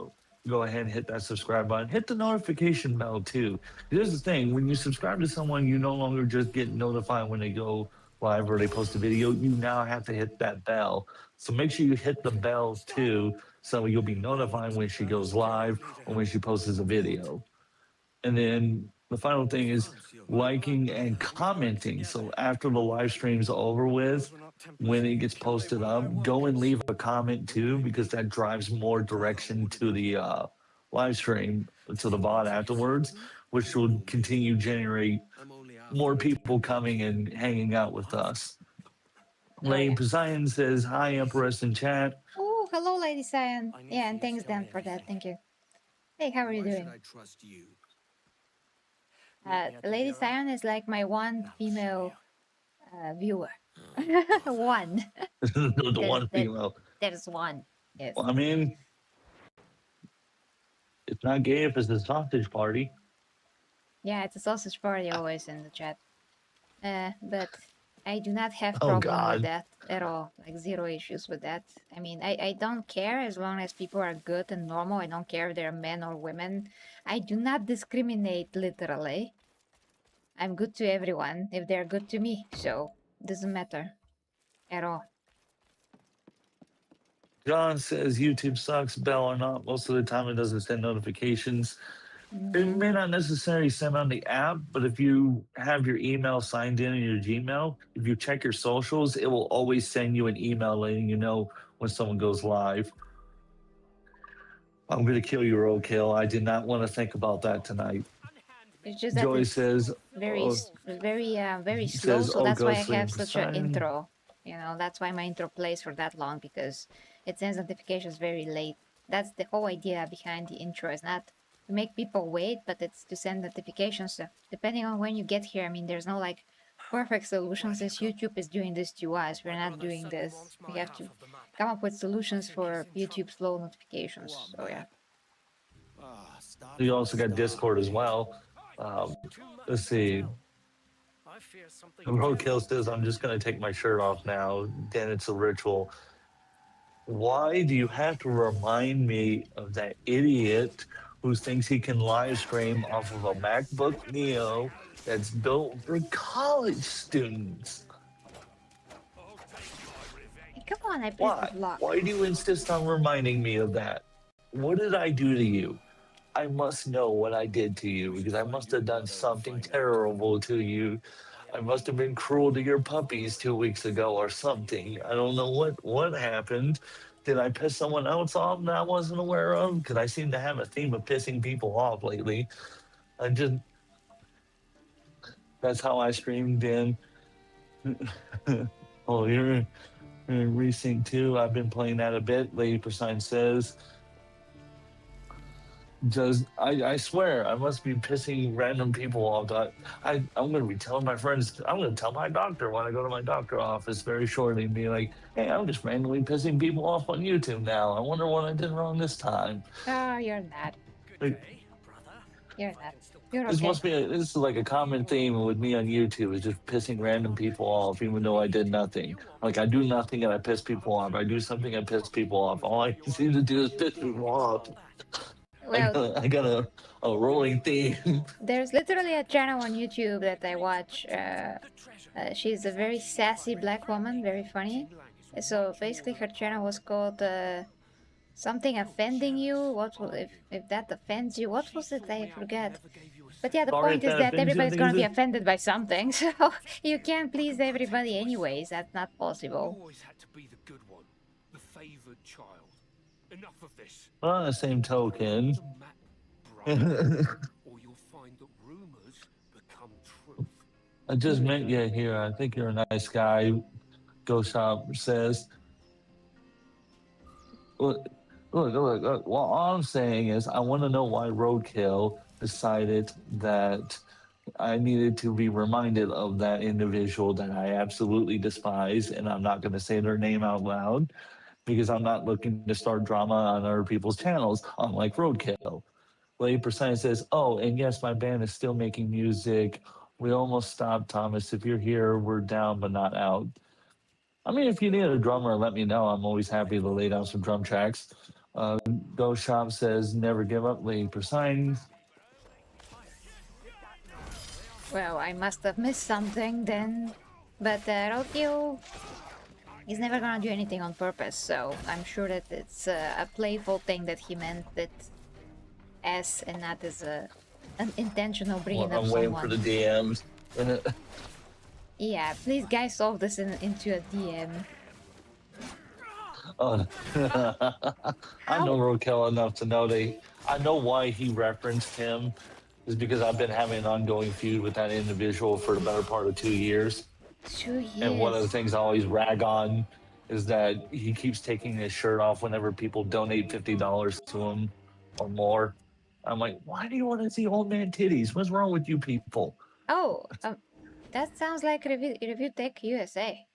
go ahead and hit that subscribe button. Hit the notification bell too. Here's the thing: when you subscribe to someone, you no longer just get notified when they go live or they post a video. You now have to hit that bell. So make sure you hit the bell too, so you'll be notified when she goes live or when she posts a video. And then the final thing is liking and commenting. So after the live stream's over with, when it gets posted up, go and leave a comment too, because that drives more direction to the live stream, to the bot afterwards, which will continue generate more people coming and hanging out with us. Oh, Lady yeah. Poseidon says, hi, Empress in chat. Oh, hello, Lady Cyan. Yeah, and thanks, Dan, for that. Thank you. Hey, how are you Why should doing? I trust you? Lady Cyan is like my one female viewer. One. The one There- female. There's one. Yes. Well, I mean, It's not gay if it's a sausage party. Yeah, it's a sausage party always in the chat. But I do not have Oh problem with God. that at all. Like zero issues with that. I mean, I don't care as long as people are good and normal. I don't care if they're men or women. I do not discriminate literally. I'm good to everyone if they're good to me. So doesn't matter at all. John says YouTube sucks, Bell or not. Most of the time it doesn't send notifications. It Mhm. may not necessarily send on the app, but if you have your email signed in your Gmail, if you check your socials, it will always send you an email letting you know when someone goes live. I'm going to kill you, roadkill. I did not want to think about that tonight. It's just that Joy it's says, very slow, says, so oh, that's why I ghostly have and such an Poseidon. intro. You know, that's why my intro plays for that long because it sends notifications very late. That's the whole idea behind the intro. Is not to make people wait, but it's to send notifications. So depending on when you get here, I mean, there's no like perfect solution since YouTube is doing this to us. We're not doing this. We have to come up with solutions for YouTube slow notifications. So yeah. You also got Discord as well. Let's see. I fear something Roadkill says, I'm just going to take my shirt off now. Then it's a ritual. Why do you have to remind me of that idiot who thinks he can live stream off of a MacBook Neo that's built for college students? Hey, come on, I pressed the Why? block. Why do you insist on reminding me of that? What did I do to you? I must know what I did to you because I must have done something terrible to you. I must have been cruel to your puppies 2 weeks ago or something. I don't know what happened. Did I piss someone else off that I wasn't aware of? Because I seem to have a theme of pissing people off lately. I just that's how I streamed in. Oh, you're in Resynced too. I've been playing that a bit. Lady Persine says. Just I swear I must be pissing random people off. I'm gonna be telling my friends. I'm gonna tell my doctor when I go to my doctor office very shortly and be like, "Hey, I'm just randomly pissing people off on YouTube now. I wonder what I did wrong this time." Oh, you're not. Like, You're not. You're this okay. must be this is like a common theme with me on YouTube is just pissing random people off, even though I did nothing. Like I do nothing and I piss people off. I do something and piss people off. All I seem to do is piss people off. Well, I got a rolling theme. there's literally a channel on YouTube that I watch. She's a very sassy black woman, very funny. So basically, her channel was called something offending you. If that offends you? What was it? I forget. But yeah, the Sorry point if is that that offends you. I everybody's think gonna it's be a offended by something. So you can't please everybody anyways. That's not You possible. always had to be the good one, the favored child. Enough of this. on the same token. The Mac brother, or you'll find that rumors become truth. I just met you here. I think you're a nice guy. Go Shop says. Look, look. What I'm saying is, I want to know why Roadkill decided that I needed to be reminded of that individual that I absolutely despise, and I'm not going to say their name out loud because I'm not looking to start drama on other people's channels, unlike Roadkill. Lady Percent says, "Oh, and yes, my band is still making music. We almost stopped, Thomas. If you're here, we're down but not out." I mean, if you need a drummer, let me know. I'm always happy to lay down some drum tracks. Go Shop says, "Never give up, Lady Percent." Well, I must have missed something then. But Rokyo is never gonna do anything on purpose, so I'm sure that it's a playful thing that he meant it as and not as an intentional Well, bringing up I'm waiting for the someone. DMs. Yeah, please guys solve this into a DM. Uh, I know Ow! Rokel enough to know I know why he referenced him is because I've been having an ongoing feud with that individual for the better part of 2 years. 2 years. And one of the things I always rag on is that he keeps taking his shirt off whenever people donate $50 to him or more. I'm like, why do you want to see old man titties? What's wrong with you people? Oh, that sounds like Review Tech USA.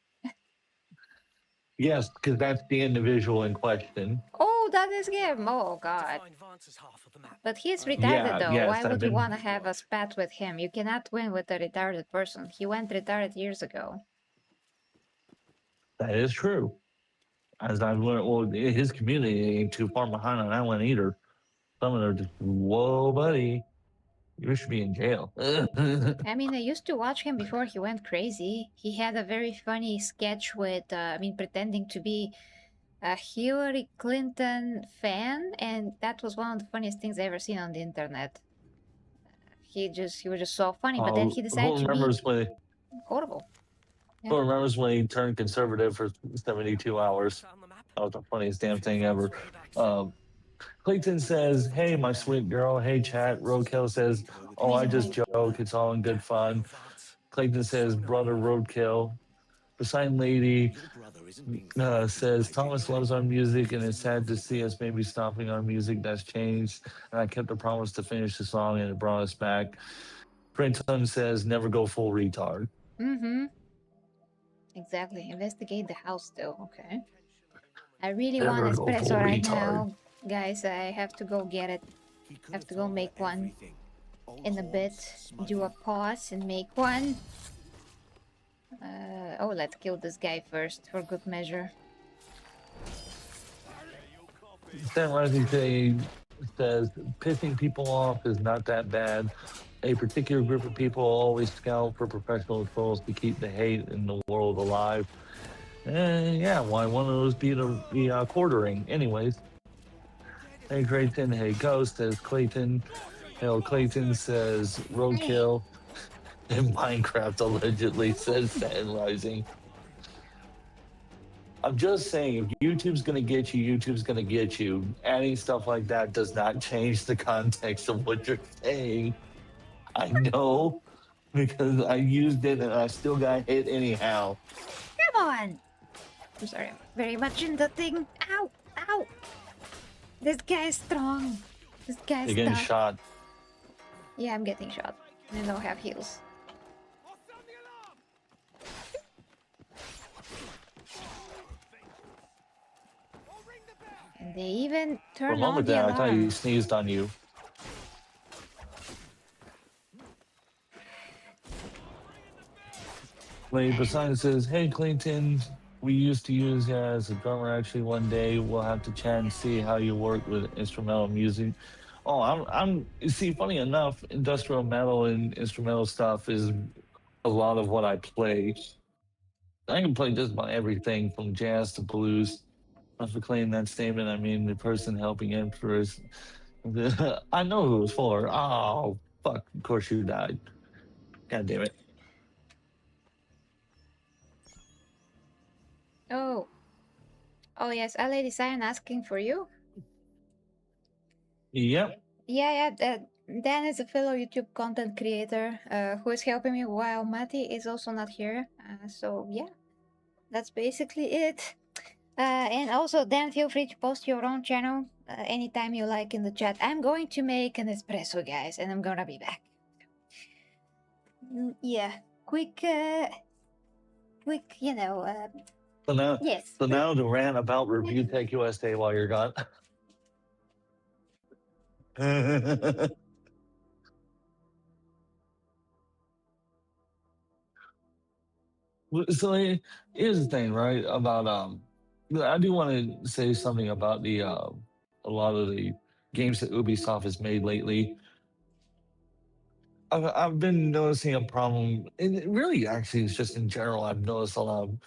Yes, because that's the individual in question. Oh, Oh, that is him. Oh, God. Find Vance's half of the map. But he's I- retarded, Yeah, though. yes, Why I've would you been. want to have a spat with him? You cannot win with a retarded person. He went retarded years ago. That is true. As I've learned, well, his community ain't too far behind on that one either. Some of them are just, whoa, buddy, you should be in jail. I mean, I used to watch him before he went crazy. He had a very funny sketch with, pretending to be a Hillary Clinton fan, and that was one of the funniest things I ever seen on the internet. He was just so funny, but then he Who decided to be remembers when? horrible. Yeah. Who remembers when he turned conservative for 72 hours? Found the map. That was the funniest damn thing ever. Vance will be back soon. Clayton says, "Hey, my sweet girl." Hey, chat. Roadkill says, "Oh, I just joke. It's all in good fun." Vance. Clayton says, "Brother Roadkill." The sign lady Your brother isn't being threatened says, by "Thomas David. loves our music, and it's sad to see us maybe stopping our music. That's changed." And I kept the promise to finish the song, and it brought us back. Brenton says, "Never go full retard." Mm-hmm. Exactly. Investigate the house, though. Okay. I really Never want go espresso full right retard. now. Guys, I have to go get it. He could Have to go told her make one everything. Old in a horns, bit. Do a smuggling. pause and make one. Oh, let's kill this guy first for good measure. Sam Rising says, "Pissing people off is not that bad. A particular group of people always scout for professional trolls to keep the hate in the world alive." Yeah, why one of those be quartering? Anyways, hey Clayton, hey Ghost says Clayton. Hell, Clayton says roadkill. And Minecraft allegedly says Sam Rising. I'm just saying, if YouTube's gonna get you, YouTube's gonna get you. Adding stuff like that does not change the context of what you're saying. I know because I used it and I still got hit anyhow. Come on! I'm sorry, I'm very much in the thing. Ow! Ow! This guy is strong. This guy is You're getting tough. shot. Yeah, I'm getting shot. I don't have heals. And they even For a turn on moment the there, I thought he alarm. sneezed on you. Lady Poseidon says, "Hey Clayton, we used to use you as a drummer. Actually, one day we'll have to chat and see how you work with instrumental music." Oh, you see, funny enough, industrial metal and instrumental stuff is a lot of what I play. I can play just about everything from jazz to blues. Not for claiming that statement, I mean the person helping Empress. I know who it was for. Oh, fuck, of course you died. God damn it. Oh. Oh yes, a lady Siren asking for you. Yep. Yeah. Dan is a fellow YouTube content creator who is helping me while Mati is also not here. So yeah, that's basically it. And also, Dan, feel free to post your own channel anytime you like in the chat. I'm going to make an espresso, guys, and I'm gonna be back. Yeah, quick, So now, yes. so now to rant about Review Tech USA while you're gone. So here's the thing, right? About I do want to say something about the a lot of the games that Ubisoft has made lately. I've been noticing a problem, and it really actually it's just in general. I've noticed a lot of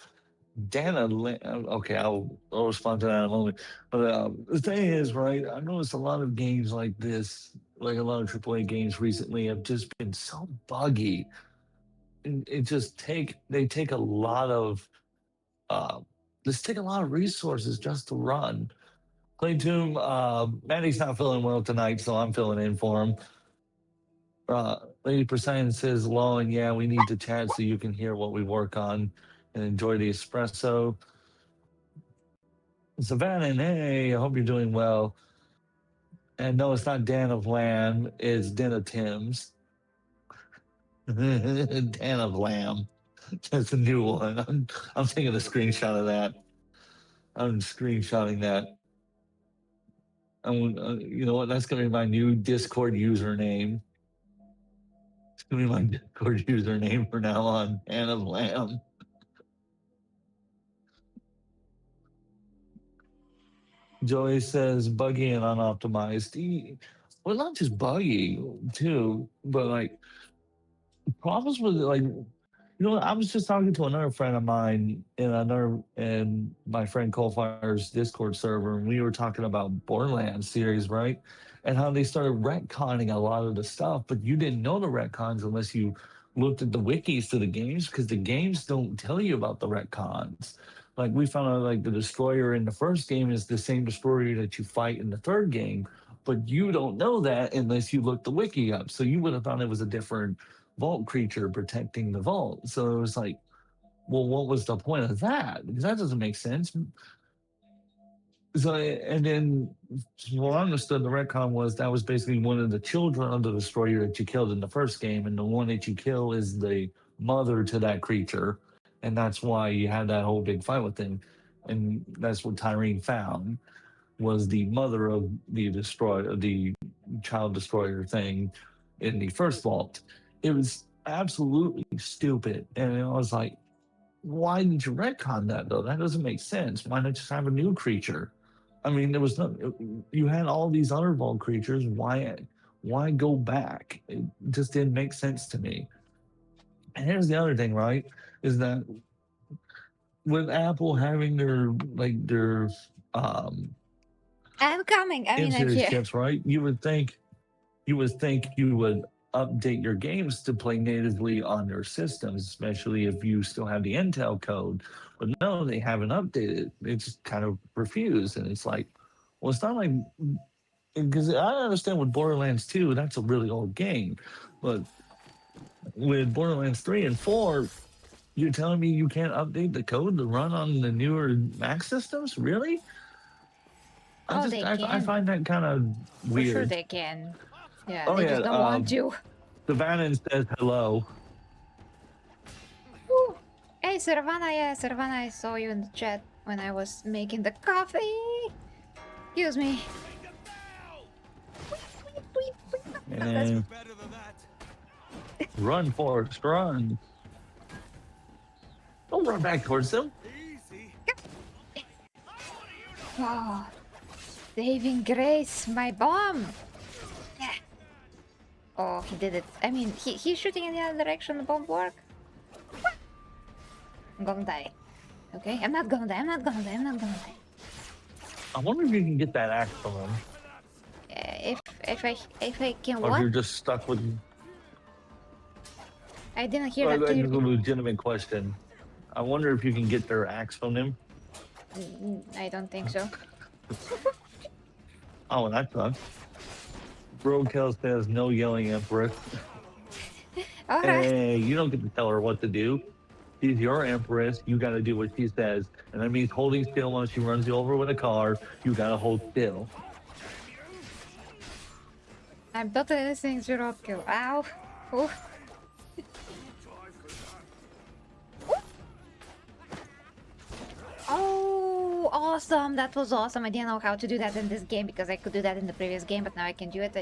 Dana. Okay, I'll respond to that in a moment. But the thing is, right? I've noticed a lot of games like this, like a lot of AAA games recently, have just been so buggy. And they take a lot of just take a lot of resources just to run. Play Tomb, Maddie's not feeling well tonight, so I'm filling in for him. Lady Poseidon says, "Lol, and yeah, we need to chat so you can hear what we work on and enjoy the espresso." Savannah, and hey, I hope you're doing well. And no, it's not Dan of Lamb, it's Den of Tim's. Dan of Lamb. That's a new one. I'm taking a screenshot of that. I'm screenshotting that. You know what? That's gonna be my new Discord username. It's gonna be my Discord username from now on. Anna Lamb. Joey says buggy and unoptimized. Well, not just buggy too, but like problems with like I was just talking to another friend of mine in my friend Coalfire's Discord server, and we were talking about Borderlands series, right? And how they started retconning a lot of the stuff, but you didn't know the retcons unless you looked at the wikis to the games, because the games don't tell you about the retcons. Like we found out like the destroyer in the first game is the same destroyer that you fight in the third game, but you don't know that unless you look the wiki up. So you would have thought it was a different vault creature protecting the vault. So it was like, well, what was the point of that? Because that doesn't make sense. So, and then what I understood the retcon was that was basically one of the children of the destroyer that you killed in the first game, and the one that you kill is the mother to that creature, and that's why you had that whole big fight with him, and that's what Tyrene found was the mother of the child destroyer thing in the first vault. It was absolutely stupid, and I was like, why did you retcon that though? That doesn't make sense. Why not just have a new creature? I mean, there was no. You had all these other vault creatures. Why go back? It just didn't make sense to me. And here's the other thing, right? Is that with Apple having their I'm coming. I mean, I'm in-series here. chips, right? You would think you would update your games to play natively on their systems, especially if you still have the Intel code. But no, they haven't updated. They just kind of refused. And it's like, well, it's not like, because I understand with Borderlands 2, that's a really old game. But with Borderlands 3 and 4, you're telling me you can't update the code to run on the newer Mac systems? Really? They I can. find that kind of For weird. sure they can. Yeah, Oh, they yeah, just don't want to. Savannah says hello. Ooh. Hey, Servana. Yeah, Servana, I saw you in the chat when I was making the coffee. Excuse me. And Better than that. run, Forrest, run. Don't run back towards them. Easy. Oh, saving grace, my bomb. Yeah. Oh, he did it. I mean, he's shooting in the other direction. The bomb work. I'm gonna die. Okay, I'm not gonna die. I'm not gonna die. I'm not gonna die. I wonder if you can get that axe from him. If I can Or if what? you're just stuck with. I didn't hear Well, that. that's Can just a you... legitimate question. I wonder if you can get their axe from him. I don't think so. Oh, that sucks. Brokill says no yelling, Empress. All right. Hey, you don't get to tell her what to do. She's your Empress. You got to do what she says. And that means holding still when she runs you over with a car. You got to hold still. I'm totally listening to roadkill. Ow. Ooh. Oh, awesome. That was awesome. I didn't know how to do that in this game because I could do that in the previous game, but now I can do it.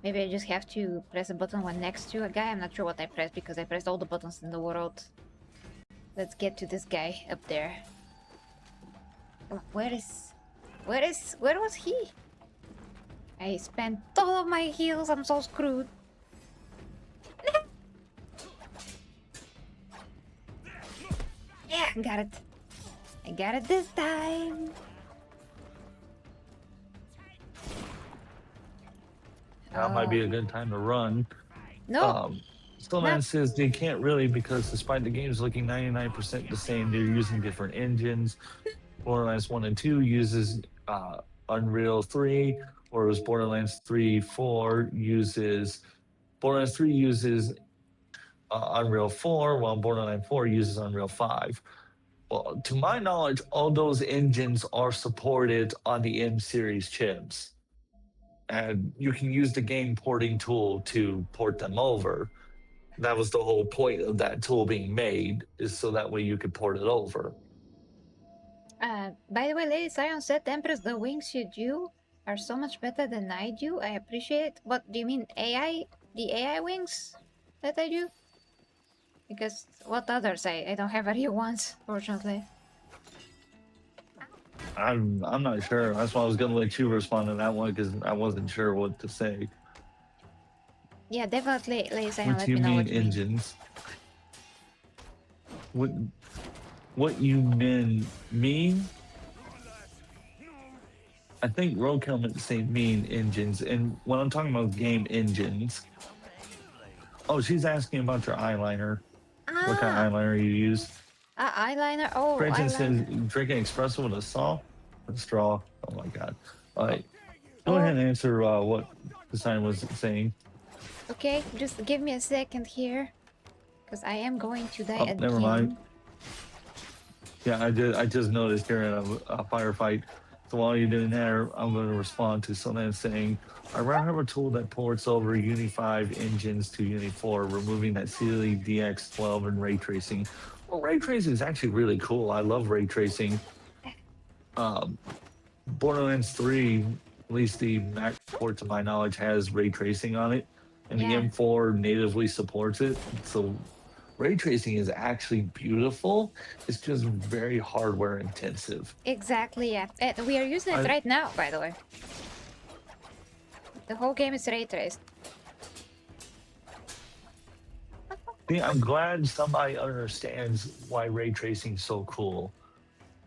Maybe I just have to press a button when next to a guy. I'm not sure what I pressed because I pressed all the buttons in the world. Let's get to this guy up there. Oh, where was he? I spent all of my heals. I'm so screwed. Yeah, got it. I got it this time. That might be a good time to run. No. Stillman says they can't really because despite the games looking 99% the same, they're using different engines. Borderlands 1 and 2 uses Unreal 3, whereas Borderlands 3 uses Unreal 4, while Borderlands 4 uses Unreal 5. Well, to my knowledge, all those engines are supported on the M series chips. And you can use the game porting tool to port them over. That was the whole point of that tool being made, is so that way you could port it over. By the way, Lady Sion said, Empress, the wings you do are so much better than I do. I appreciate it. What do you mean AI? The AI wings that I do? Because what others? I don't have real ones, fortunately. I'm not sure. That's why I was gonna let you respond to that one because I wasn't sure what to say. Yeah, definitely, Lisa, What let you me know mean what you mean. engines? What what you mean? I think Roadkill meant to say mean engines, and when I'm talking about game engines. Oh, she's asking about your eyeliner. What kind Ah, of eyeliner you use? eyeliner. Oh, For instance, says eyeliner. drinking espresso with a saw, a straw. Oh my god! All right, go ahead Oh, and answer what the sign was saying. okay. Just give me a second here, because I am going to die Oh, never mind. again. Yeah, I just noticed here in a firefight. So while you're doing that, I'm going to respond to someone saying, I ran have a tool that ports over Uni 5 engines to Uni 4, removing that CLE DX12 and ray tracing. Well, ray tracing is actually really cool. I love ray tracing. Um, Borderlands 3, at least the Mac port to my knowledge, has ray tracing on it, and the Yeah, M4 natively supports it. So ray tracing is actually beautiful. It's just very hardware intensive. exactly. Yeah, and we are using it I right now, by the way. The whole game is ray traced. think I'm glad somebody understands why ray tracing is so cool.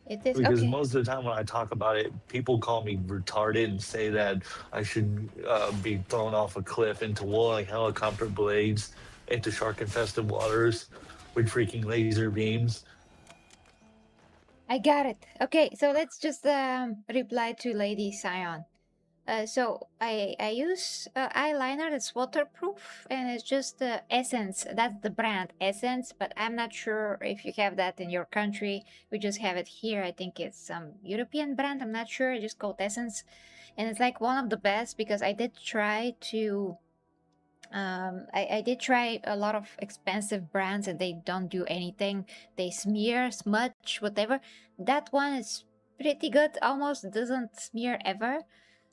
It is Because okay. most of the time when I talk about it, people call me retarded and say that I should be thrown off a cliff into like helicopter blades into shark infested waters with freaking laser beams. I got it. Okay, so let's just reply to Lady Sion. So I use eyeliner that's waterproof and it's just Essence. That's the brand Essence, but I'm not sure if you have that in your country. We just have it here. I think it's some European brand. I'm not sure. It's just called Essence, and it's like one of the best because I did try to. I did try a lot of expensive brands and they don't do anything. They smear, smudge, whatever. That one is pretty good, almost doesn't smear ever.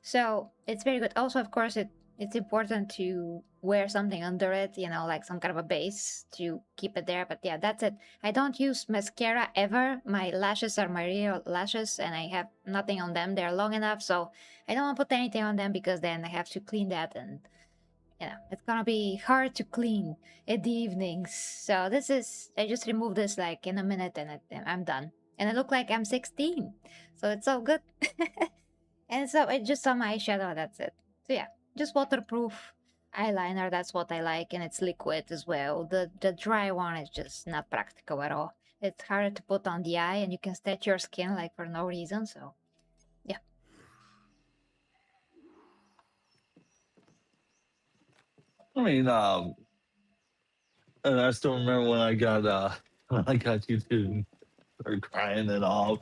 So it's very good. Also, of course, it's important to wear something under it, like some kind of a base to keep it there. But yeah, that's it. I don't use mascara ever. My lashes are my real lashes and I have nothing on them. They're long enough, so I don't want to put anything on them because then I have to clean that and it's gonna be hard to clean in the evenings. So I just removed this like in a minute and I'm done. And I look like I'm 16. So it's all good. And so it's just some eyeshadow, that's it. So yeah, just waterproof eyeliner, that's what I like. And it's liquid as well. The dry one is just not practical at all. It's harder to put on the eye and you can stretch your skin like for no reason. So yeah. I mean, and I still remember when I got when I got you to start crying it off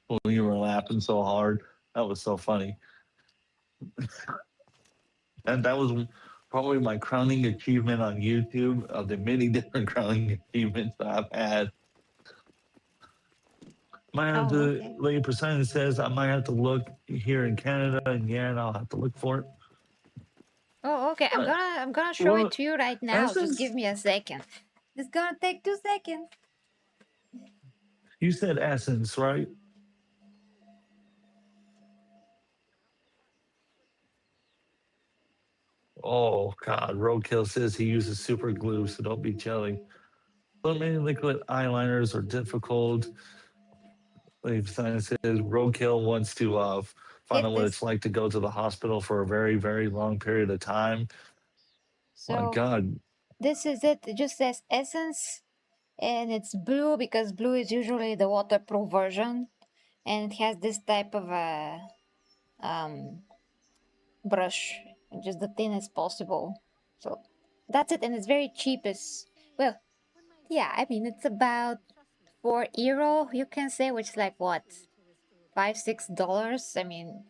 when you were laughing so hard. That was so funny. And that was probably my crowning achievement on YouTube of the many different crowning achievements I've had. Might have Oh, to, okay. Lady Percent says I might have to look here in Canada, and yeah, and I'll have to look for it. Oh, okay. I'm But, gonna show it well, to you right now. Just Essence, give me a second. It's gonna take 2 seconds. you said Essence, right? Oh, God. Roadkill says he uses super glue, so don't be jelly. But many liquid eyeliners are difficult. Lady Percent says Roadkill wants to find Get out what this. it's like to go to the hospital for a very, very long period of time. My So God. this is it. It just says Essence, and it's blue because blue is usually the waterproof version, and it has this type of a um brush, just the thinnest possible. So that's it, and it's very cheap. It's well, yeah. I mean, it's about €4, you can say, which is like what, $5-6. I mean,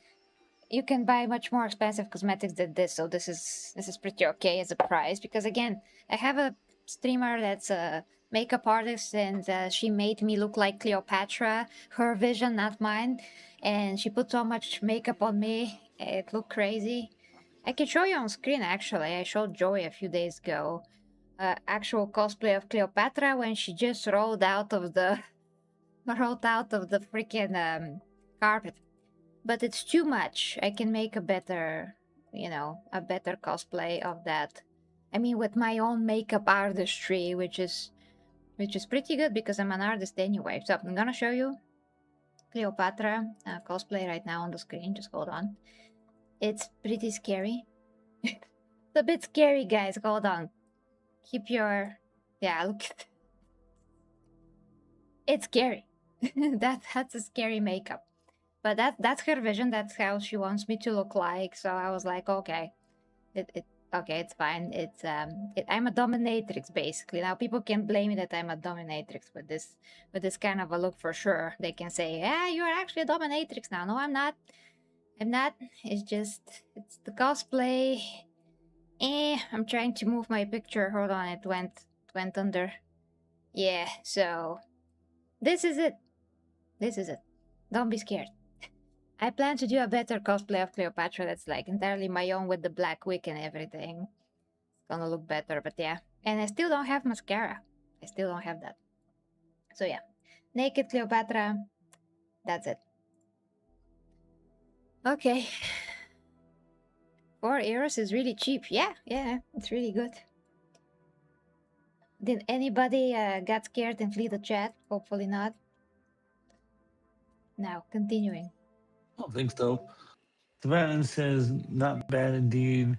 you can buy much more expensive cosmetics than this, so this is pretty okay as a price. Because again, I have a streamer that's a makeup artist, and she made me look like Cleopatra, her vision, not mine. And she put so much makeup on me, It looked crazy. I can show you on screen actually. I showed Joey a few days ago. Actual cosplay of Cleopatra when she just rolled out of the freaking carpet. But it's too much. I can make a better, a better cosplay of that. I mean, with my own makeup artistry, which is pretty good because I'm an artist anyway. So I'm gonna show you Cleopatra cosplay right now on the screen. Just hold on. It's pretty scary. It's a bit scary, guys. Hold on. Keep your look. It's scary. That's a scary makeup. But that's her vision. That's how she wants me to look like. So I was like, okay, okay, it's fine. I'm a dominatrix basically. Now people can blame me that I'm a dominatrix with this kind of a look for sure. They can say, yeah, you're actually a dominatrix now. No, I'm not. I'm not. It's the cosplay. I'm trying to move my picture. Hold on, it went under. Yeah, so this is it. This is it. Don't be scared. I plan to do a better cosplay of Cleopatra that's like entirely my own with the black wig and everything. It's gonna look better, but yeah. And I still don't have mascara. I still don't have that. So yeah. Naked Cleopatra. That's it. Okay. €4 is really cheap. Yeah, it's really good. Did anybody got scared and flee the chat? Hopefully not. Now, continuing. I don't think so. Savannah says, not bad indeed.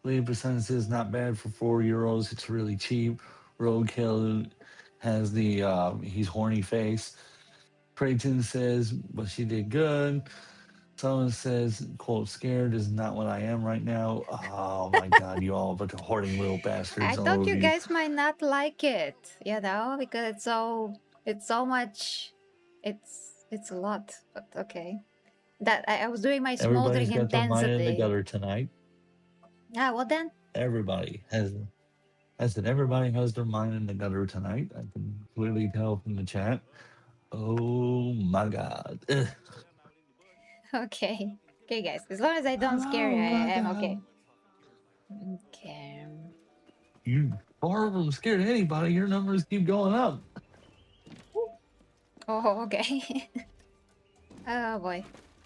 Leah% says, not bad for €4. It's really cheap. Roadkill has the he's horny face. Creighton says, but she did good. Someone says, quote, scared is not what I am right now. Oh my God, you all bunch of hoarding little I bastards, all thought of you you. guys might not like it, because it's so much, it's a lot, but okay. That I was doing my Everybody's smoldering got their mind in the intensity. gutter tonight. Yeah, well then. Everybody has. I said everybody has their mind in the gutter tonight. I can clearly tell from the chat. Oh my God. Ugh. Okay. Okay, guys. As long as I don't scare you, Oh my I'm okay. God. Okay. You far from scared of anybody. Your numbers keep going up. Oh, okay. Oh boy.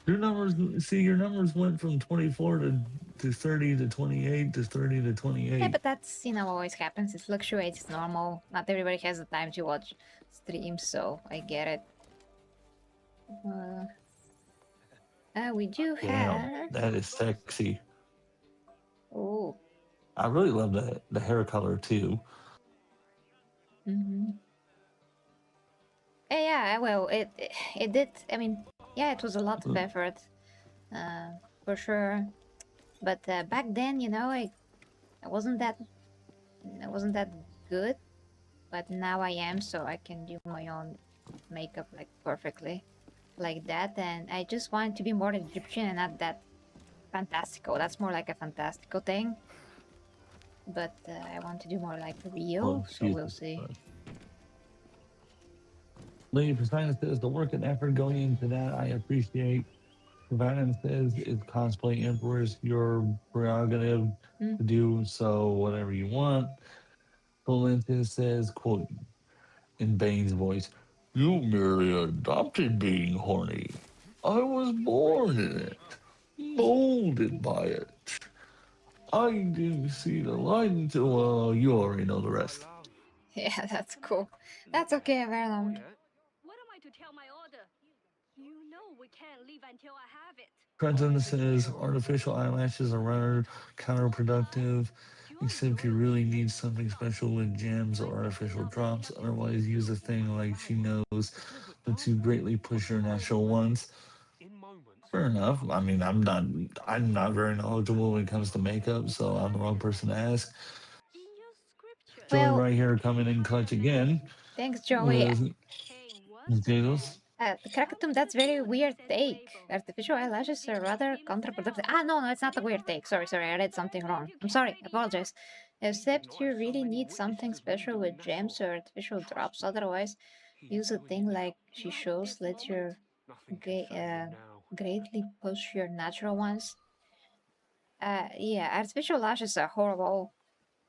Your numbers went from 24 to 30 to 28 to 30 to Yeah, 28. but that's always happens. It fluctuates. It's normal. Not everybody has the time to watch streams, so I get it. We do Damn, have. that is sexy. Oh. I really love the hair color too. Mm-hmm. Yeah, well, it did. I mean, yeah, it was a lot of effort, for sure. But back then, I wasn't that good. But now I am, so I can do my own makeup like perfectly, like that. And I just want to be more Egyptian and not that fantastical. That's more like a fantastical thing. But I want to do more like real, so Excuse we'll me. see. Lady Poseidon says the work and effort going into that I appreciate. Poseidon says it's cosplay emperors your prerogative to do so whatever you want. Valentis says, quote, in Bane's voice, you merely adopted being horny. I was born in it, molded by it. I didn't see the light until, well, you already know the rest. Yeah, that's cool. That's okay, Vernon. What am I to tell my order? You know we can't leave until I have it. Trenton says artificial eyelashes are rather counterproductive, except you really need something special with gems or artificial drops. Otherwise, use a thing like she knows, but to greatly push your natural ones. Fair enough. I mean, I'm not very knowledgeable when it comes to makeup, so I'm the wrong person to ask. Joey Well, right here coming in clutch again. Thanks, Joey. With potatoes. The Krakatum, that's very weird take. Artificial eyelashes are rather counterproductive. No, it's not a weird take. Sorry, I read something wrong. I'm sorry, I apologize. Except you really need something special with gems or artificial drops. Otherwise, use a thing like she shows. Let your greatly push your natural ones. Yeah, artificial lashes are horrible,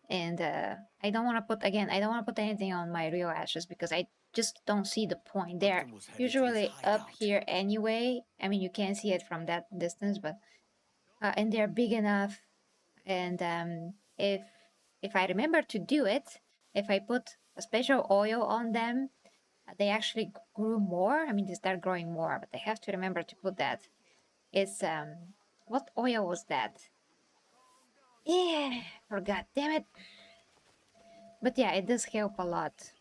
and I don't want to put again. I don't want to put anything on my real lashes because I just don't see the point. They're Lupton was headed to his usually up hideout. here anyway. I mean, you can't see it from that distance, but and they're big enough. And if I remember to do it, if I put a special oil on them, they actually grew more. I mean, they start growing more, but I have to remember to put that. It's what oil was that? Yeah, forgot. Damn it. But yeah, it does help a lot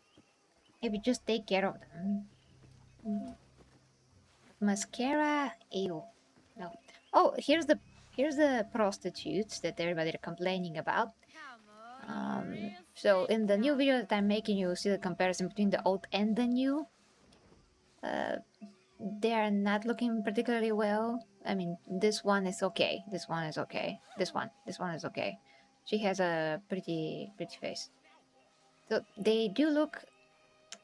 if you just take care of them. Mascara, ew, no. Oh, here's the prostitutes that everybody are complaining about. So in the new video that I'm making, you'll see the comparison between the old and the new. They are not looking particularly well. I mean, this one is okay. This one is okay. This one is okay. She has a pretty face. So they do look,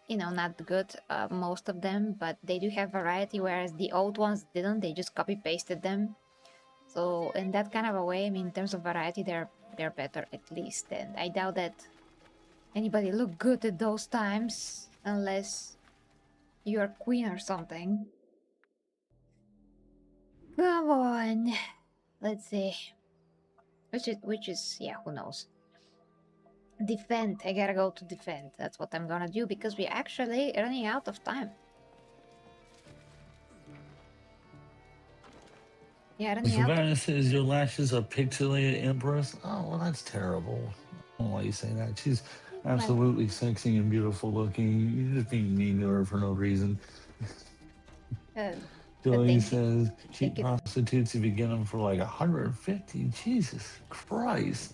not good, most of them, but they do have variety, whereas the old ones didn't. They just copy pasted them. So in that kind of a way, I mean, in terms of variety, they're better at least. And I doubt that anybody looked good at those times unless you're queen or something. Come on. Let's see. Which is yeah, who knows. Defend. I gotta go to defend. That's what I'm gonna do because we're actually running out of time. Yeah, running out. Savannah says your lashes are pixelated, Empress. Oh, well, that's terrible. I don't know why you say that. She's absolutely sexy and beautiful looking. You're just being mean to her for no reason. Joey says cheap prostitutes if you get them for like 150. Jesus Christ.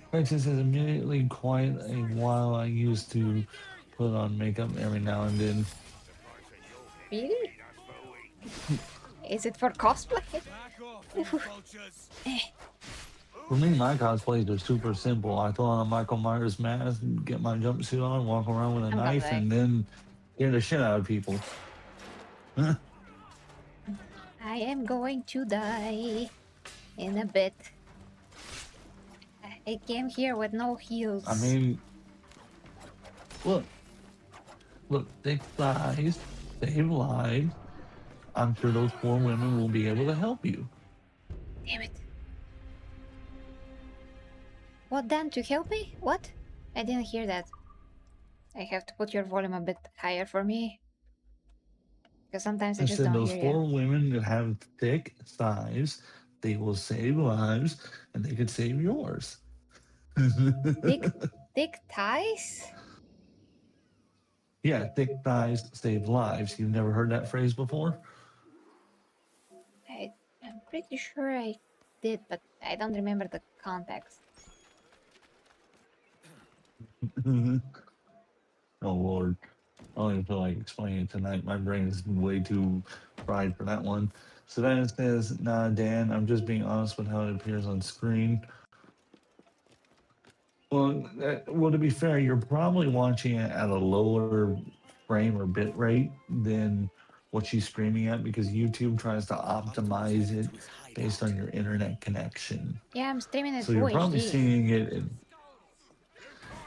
Francis says immediately quite a while I used to put on makeup every now and then. Really? Is it for cosplay? For me, my cosplays are super simple. I throw on a Michael Myers mask, get my jumpsuit on, walk around with a knife, and then get the shit out of people. I am going to die in a bit. I came here with no heels. I mean, look, thick thighs, save lives. I'm sure those poor women will be able to help you. Damn it. What then? To help me? What? I didn't hear that. I have to put your volume a bit higher for me. Because sometimes I just don't those hear poor you. women that have thick thighs, they will save lives, and they could save yours. Thick thighs? Yeah, thick thighs save lives. You've never heard that phrase before? I'm pretty sure I did, but I don't remember the context. Oh Lord. I don't even feel like explaining it tonight. My brain is way too fried for that one. Savannah says, nah, Dan, I'm just being honest with how it appears on screen. Well, to be fair, you're probably watching it at a lower frame or bit rate than what she's streaming at because YouTube tries to optimize it based on your internet connection. Yeah, I'm streaming at So you're probably HD. seeing it in,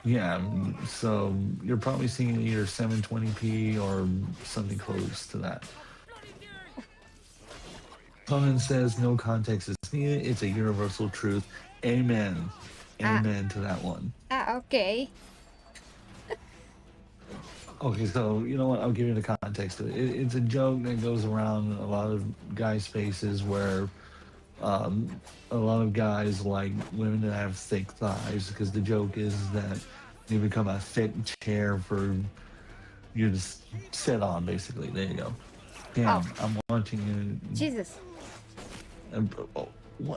yeah, so you're probably seeing it either 720p or something close to that. Conan says no context is needed. It's a universal truth. Amen. Amen to that one. Okay. Okay, so you know what? I'll give you the context of it. It's a joke that goes around a lot of guy spaces where a lot of guys like women that have thick thighs because the joke is that you become a thick chair for you to sit on, basically. There you go. Damn, I'm watching you. Jesus.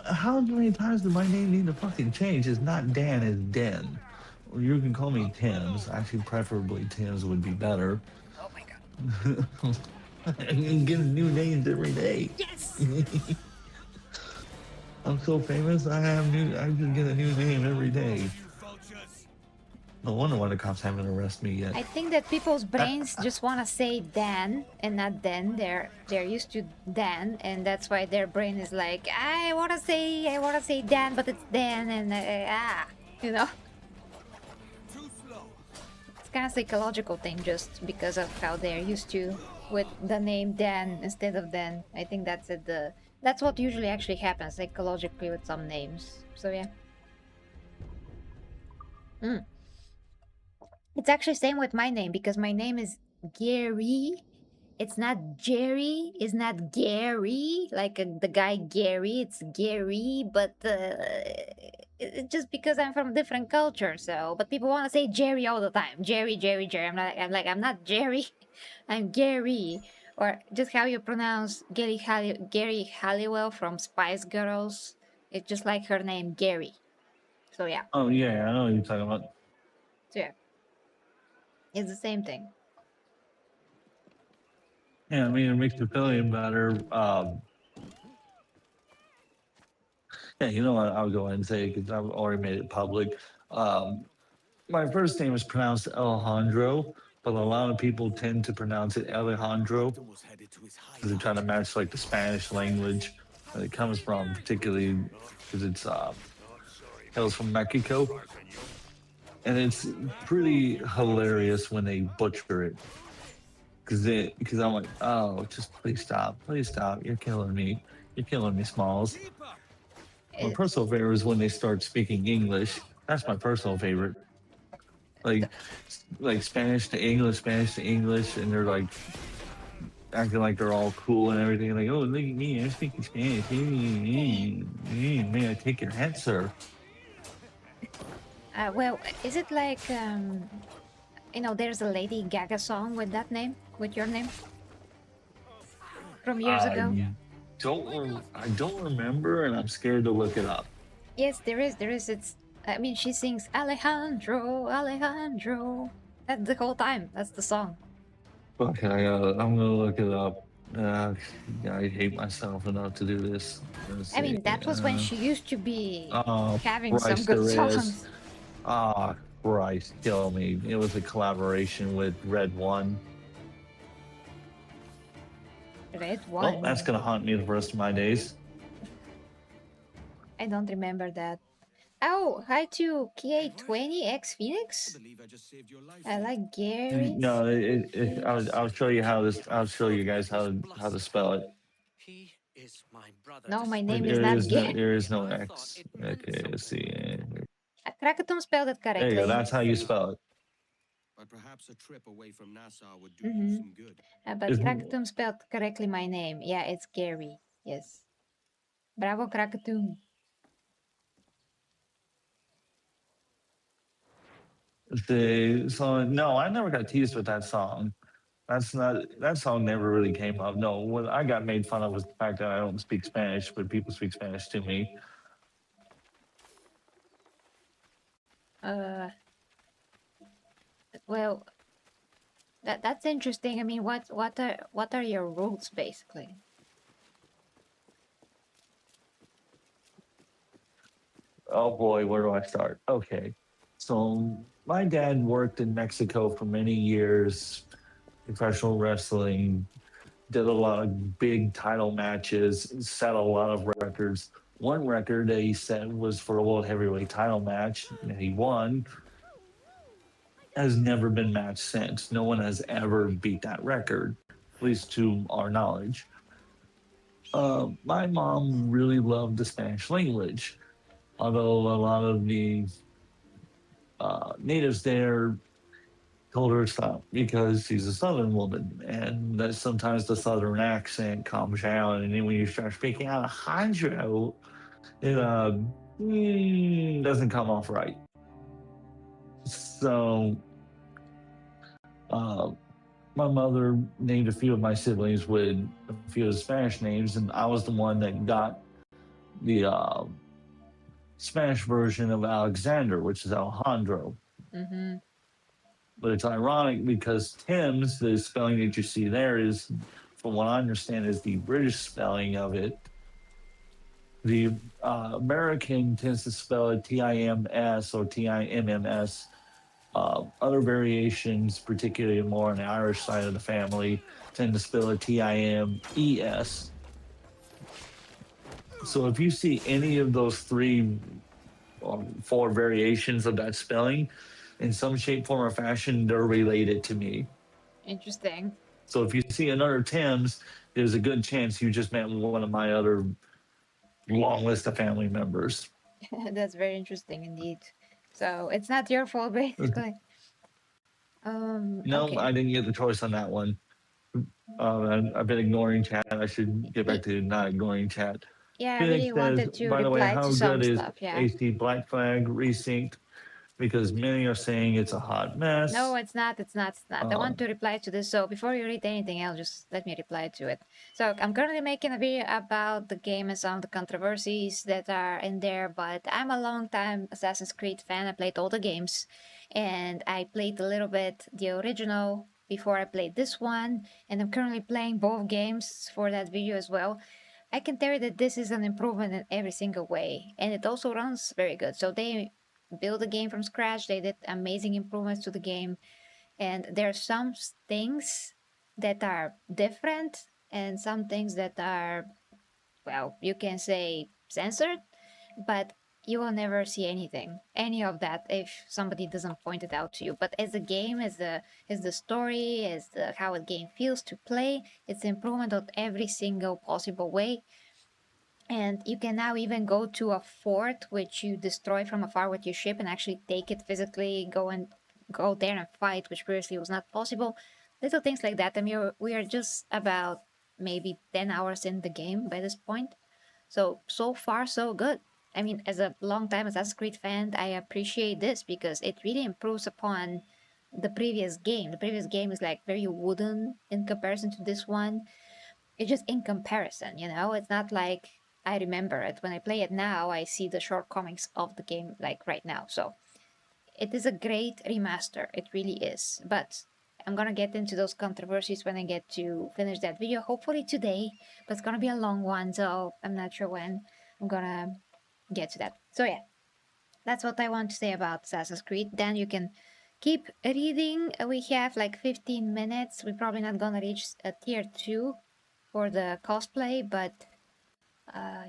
How many times does my name need to fucking change? It's not Dan, it's Den. Or you can call me Tim's. Actually, preferably Tim's would be better. Oh my god. I can get new names every day. Yes! I'm so famous, I just get a new name every day. No wonder why the cops haven't arrested me yet. I think that people's brains just want to say Dan and not then. They're used to Dan, and that's why their brain is like, I want to say Dan, but it's Dan, and you know, it's kind of psychological thing, just because of how they're used to with the name Dan instead of Dan. I think that's it. That's what usually actually happens psychologically with some names. So yeah. It's actually same with my name because my name is Gary. It's not Jerry. It's not Gary like the guy Gary. It's Gary, but it's just because I'm from a different culture. So, but people want to say Jerry all the time. Jerry, Jerry, Jerry. I'm not Jerry. I'm Gary. Or just how you pronounce Gary Halliwell from Spice Girls. It's just like her name, Gary. So yeah. Oh yeah, I know what you're talking about. So yeah. It's the same thing. Yeah, I mean, it makes you feel any better. Yeah, you know what? I'll go ahead and say it because I've already made it public. My first name is pronounced Alejandro, but a lot of people tend to pronounce it Alejandro Was headed to his because they're trying to match like the Spanish language that it comes from, particularly because it's hails from Mexico, and it's pretty hilarious when they butcher it. Because I'm like, oh, just please stop, you're killing me, Smalls. My It- personal favorite is when they start speaking English. That's my personal favorite. Like Spanish to English, and they're like acting like they're all cool and everything. Like, oh, look at me, I'm speaking Spanish. May I take your hat, sir? well, is it like there's a Lady Gaga song with that name, with your name, from years ago? I don't remember, and I'm scared to look it up. Yes, there is. She sings Alejandro, Alejandro. That's the whole time. That's the song. Okay, I'm gonna look it up. I hate myself enough to do this. That was when she used to be Oh, having some Christ, good there is. songs. Ah, Christ, kill me. It was a collaboration with Red One. Red Well, One. that's gonna haunt me the rest of my days. I don't remember that. Oh, hi to KA20X Phoenix. believe I just saved your life. I like Gary. No, I'll show you how this. I'll show you guys how to spell it. He is my brother. No, my There name is not is no, Gary. there is no X. Okay, let's see. Krakatum spelled it There correctly. you go. That's how you spell it. But perhaps a trip away from Nassau would do Mhm. you some good. But Krakatum spelled correctly my name. Yeah, it's Gary. Yes. Bravo, Krakatum. No, I never got teased with that song. That song never really came up. No, what I got made fun of was the fact that I don't speak Spanish, but people speak Spanish to me. Well, that's interesting. I mean, what are your roots basically? Oh boy, where do I start? Okay. So my dad worked in Mexico for many years, professional wrestling, did a lot of big title matches, set a lot of records. One record that he set was for a world heavyweight title match that he won. Has never been matched since. No one has ever beat that record, at least to our knowledge. My mom really loved the Spanish language, although a lot of the natives there told her to stop because she's a Southern woman, and that sometimes the Southern accent comes out, and then when you start speaking Alejandro, it doesn't come off right. So, my mother named a few of my siblings with a few of the Spanish names, and I was the one that got the Spanish version of Alexander, which is Alejandro. Mm-hmm. But it's ironic because Tim's, the spelling that you see there is, from what I understand, is the British spelling of it. The American tends to spell it Tims or Timms, Other variations, particularly more on the Irish side of the family, tend to spell it Times. So if you see any of those three or four variations of that spelling, in some shape, form, or fashion, they're related to me. Interesting. So if you see another Tim's, there's a good chance you just met one of my other long list of family members. That's very interesting indeed. So it's not your fault, basically. No, Okay. I didn't get the choice on that one. I've been ignoring chat. I should get back Y- to not ignoring chat. Yeah, I Phoenix really says, wanted to by the way, reply to how some good is stuff. Yeah. AC Black Flag Resynced? Because many are saying it's a hot No, mess. it's not. It's not. It's not. I want Um, to reply to this. So before you read anything else, just let me reply to it. So I'm currently making a video about the game and some of the controversies that are in there. But I'm a long time Assassin's Creed fan. I played all the games, and I played a little bit the original before I played this one. And I'm currently playing both games for that video as well. I can tell you that this is an improvement in every single way, and it also runs very good. So they build the game from scratch. They did amazing improvements to the game, and there are some things that are different and some things that are, well, you can say censored, but you will never see any of that if somebody doesn't point it out to you. But as a game, as the story, as the how a game feels to play, it's improvement on every single possible way. And you can now even go to a fort which you destroy from afar with your ship and actually take it physically, go there and fight, which previously was not possible. Little things like that. I mean, we are just about maybe 10 hours in the game by this point. So far, so good. I mean, as a long time Assassin's Creed fan, I appreciate this because it really improves upon the previous game. The previous game is like very wooden in comparison to this one. It's just in comparison, it's not like I remember it. When I play it now, I see the shortcomings of the game like right now. So it is a great remaster. It really is. But I'm gonna get into those controversies when I get to finish that video, hopefully today, but it's gonna be a long one, so I'm not sure when I'm gonna get to that. So yeah, that's what I want to say about Assassin's Creed. Then you can keep reading. We have like 15 minutes. We're probably not gonna reach a tier 2 for the cosplay, but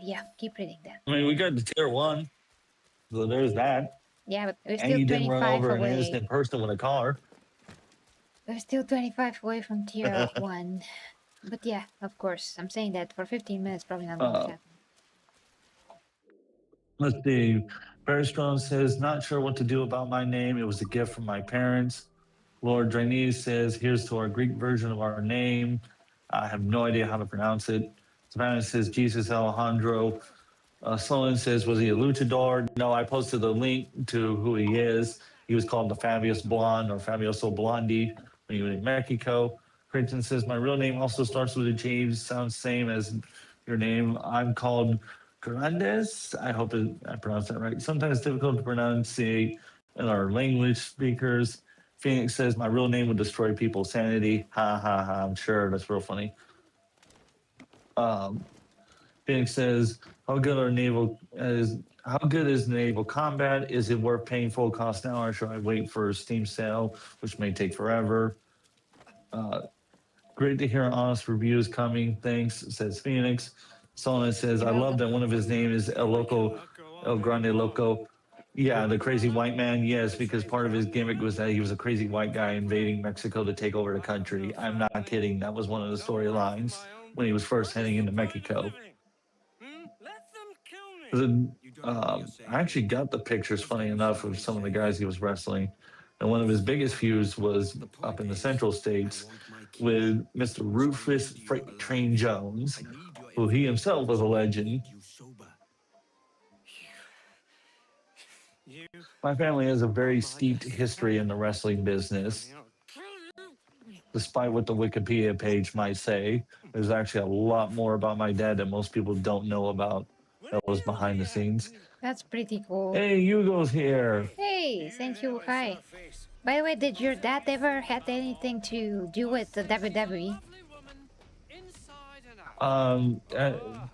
yeah, keep reading then. I mean, we got to tier one, so there's that. Yeah, but we're And still you didn't run 25 over an away. innocent person with a car. We're still 25 away from tier 1. But yeah, of course, I'm saying that for 15 minutes, probably not going to happen. Let's see. Barry Strong says, not sure what to do about my name. It was a gift from my parents. Lord Drainese says, here's to our Greek version of our name. I have no idea how to pronounce it. Savannah says, Jesus Alejandro. Sloan says, was he a luchador? No, I posted the link to who he is. He was called the Fabius Blonde or Fabioso Blondi when he was in Mexico. Creighton says, my real name also starts with a J. Sounds same as your name. I'm called Grandes. I hope I pronounced that right. Sometimes difficult to pronounce in our language speakers. Phoenix says, my real name would destroy people's sanity. Ha ha ha. I'm sure that's real funny. Phoenix says, how good is naval combat? Is it worth paying full cost now, or should I wait for a Steam sale, which may take forever? Great to hear honest reviews coming. Thanks, says Phoenix. Solomon says, I love that one of his name is El Grande Loco. Yeah, the crazy white man. Yes, because part of his gimmick was that he was a crazy white guy invading Mexico to take over the country. I'm not kidding. That was one of the storylines when he was first heading into Mexico. I actually got the pictures, funny enough, of some of the guys he was wrestling. And one of his biggest feuds was up in the Central States with Mr. Rufus Freight Train Jones, who he himself was a legend. My family has a very steeped history in the wrestling business. Despite what the Wikipedia page might say, there's actually a lot more about my dad that most people don't know about that was behind the scenes. That's pretty cool. Hey, Hugo's here. Hey, thank you. Hi. By the way, did your dad ever had anything to do with the WWE?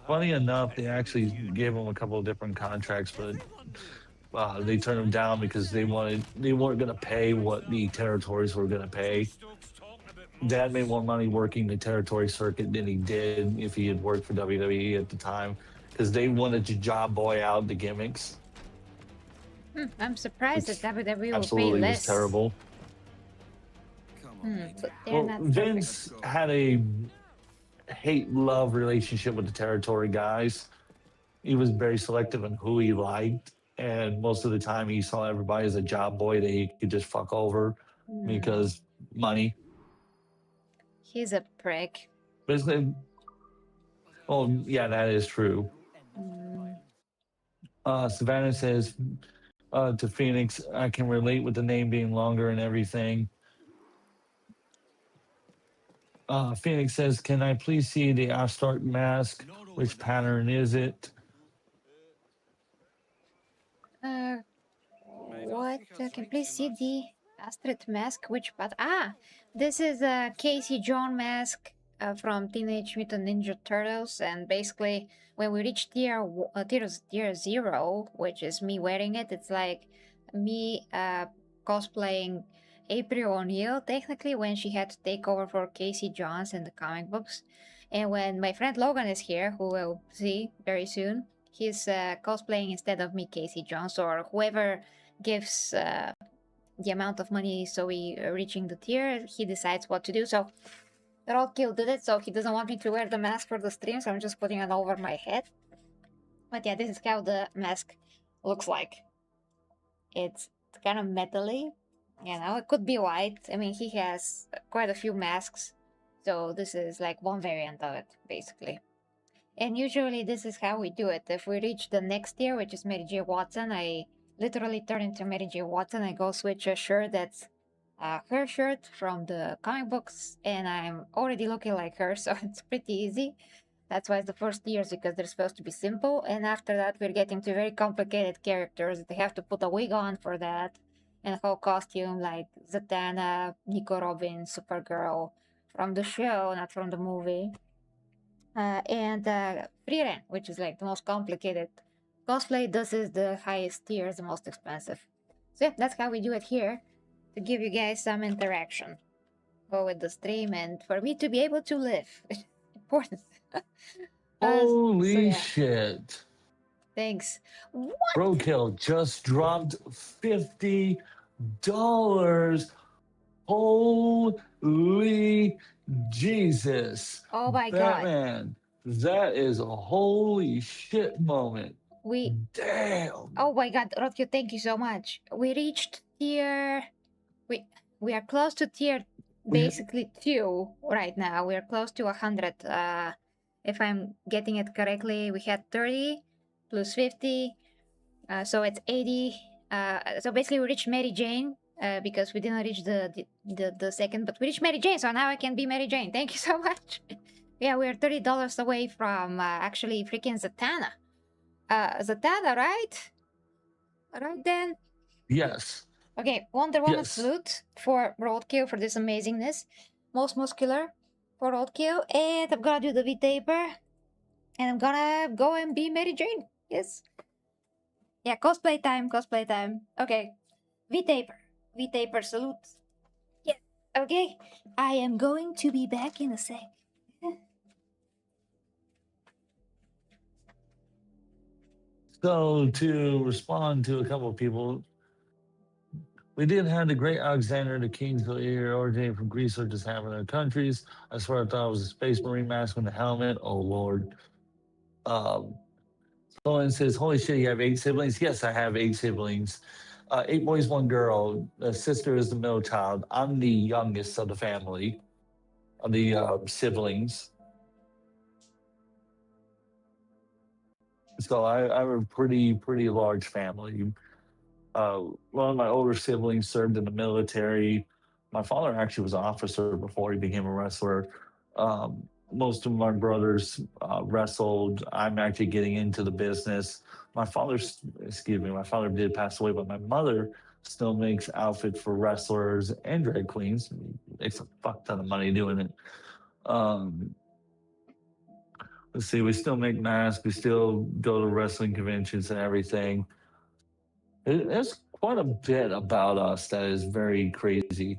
Funny enough, they actually gave him a couple of different contracts, but They turned him down because they weren't going to pay what the territories were going to pay. Dad made more money working the territory circuit than he did if he had worked for WWE at the time because they wanted to job boy out the gimmicks, I'm surprised that which WWE will pay absolutely was less. terrible. Come on, Major. But they're Well, not perfect. Vince had a hate-love relationship with the territory guys. He was very selective on who he liked, and most of the time he saw everybody as a job boy that he could just fuck over because money. He's a prick. But oh yeah, that is true. Savannah says to Phoenix, I can relate with the name being longer and everything. Phoenix says, can I please see the Astart mask? Which pattern is it? What? Can you please see the Astrid mask? Which part? This is a Casey John mask from Teenage Mutant Ninja Turtles, and basically, when we reach tier 0, which is me wearing it, it's like me cosplaying April O'Neil, technically, when she had to take over for Casey Johns in the comic books. And when my friend Logan is here, who we'll see very soon, he's cosplaying instead of me, Casey Johns, or whoever gives the amount of money so we reaching the tier, he decides what to do. So Roadkill did it, so he doesn't want me to wear the mask for the stream, so I'm just putting it over my head. But yeah, this is how the mask looks like. It's kind of metally, you know, it could be white. I mean, he has quite a few masks, so this is like one variant of it, basically. And usually this is how we do it. If we reach the next tier, which is Mary J. Watson, I literally turn into Mary J. Watson. I go switch a shirt that's her shirt from the comic books, and I'm already looking like her, so it's pretty easy. That's why it's the first years, because they're supposed to be simple, and after that we're getting to very complicated characters. They have to put a wig on for that, and a whole costume like Zatanna, Nico Robin, Supergirl from the show, not from the movie. And Frieren, which is like the most complicated cosplay. This is the highest tier, the most expensive. So yeah, that's how we do it here, to give you guys some interaction. Go with the stream and for me to be able to live. Important. Holy yeah. shit. Thanks. What? Roadkill just dropped $50. Holy Jesus. Oh my Batman, that is a holy shit moment. Damn. Oh my god, Roadkill, thank you so much. We reached tier... We are close to tier basically 2 right now. We are close to 100. If I'm getting it correctly, we had 30 plus 50. So it's 80. So basically we reached Mary Jane because we didn't reach the second, but we reached Mary Jane, so now I can be Mary Jane. Thank you so much. Yeah, we're $30 away from actually freaking Zatanna. Zatanna, right? Right then? Yes. Okay, Wonder Woman salute for Roadkill for this amazingness. Most muscular for Roadkill. And I'm gonna do the V-Taper. And I'm gonna go and be Mary Jane. Yes. Yeah, cosplay time, cosplay time. Okay. V-Taper. V-Taper salute. Yeah, okay. I am going to be back in a sec. So to respond to a couple of people, we did have the great Alexander the King here originating from Greece or just having their countries. I swear I thought it was a Space Marine mask with a helmet. Oh Lord. Someone says, holy shit, you have 8 siblings? Yes, I have 8 siblings. 8 boys, 1 girl. The sister is the middle child. I'm the youngest of the family, of the siblings. So I have a pretty large family. One of my older siblings served in the military. My father actually was an officer before he became a wrestler. Most of my brothers wrestled. I'm actually getting into the business. My father did pass away, but my mother still makes outfits for wrestlers and drag queens. Makes a fuck ton of money doing it. Let's see, we still make masks. We still go to wrestling conventions and everything. There's quite a bit about us that is very crazy.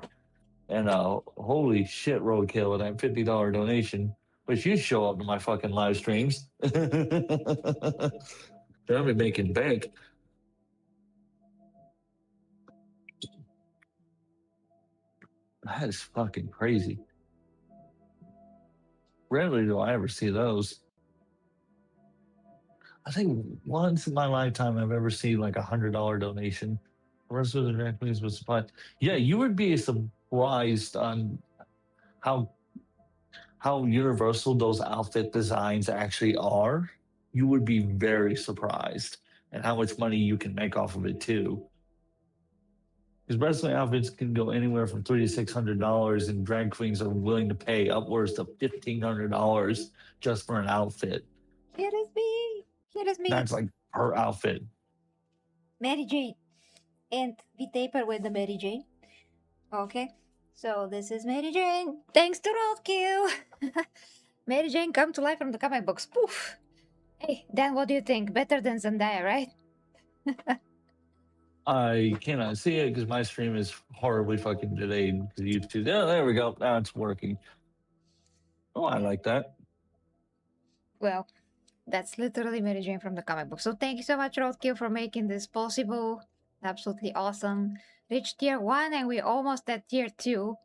And holy shit, roadkill with that $50 donation. But you show up to my fucking live streams. I'll be making bank. That is fucking crazy. Rarely do I ever see those. I think once in my lifetime I've ever seen like $100 donation. The rest of the directors was supplied. Yeah, you would be surprised on how universal those outfit designs actually are. You would be very surprised and how much money you can make off of it too. Because wrestling outfits can go anywhere from $300 to $600, and drag queens are willing to pay upwards to $1,500 just for an outfit. Here is me. Here is me. That's like per outfit. Mary Jane. And we taper with the Mary Jane. Okay. So this is Mary Jane. Thanks to Roadkill. Mary Jane come to life from the comic books. Poof. Hey, Dan, what do you think? Better than Zendaya, right? I cannot see it because my stream is horribly fucking delayed because YouTube. Oh, there we go. Now it's working. Oh, I like that. Well, that's literally Mary Jane from the comic book. So thank you so much, Roadkill, for making this possible. Absolutely awesome. Reached tier 1 and we're almost at tier 2,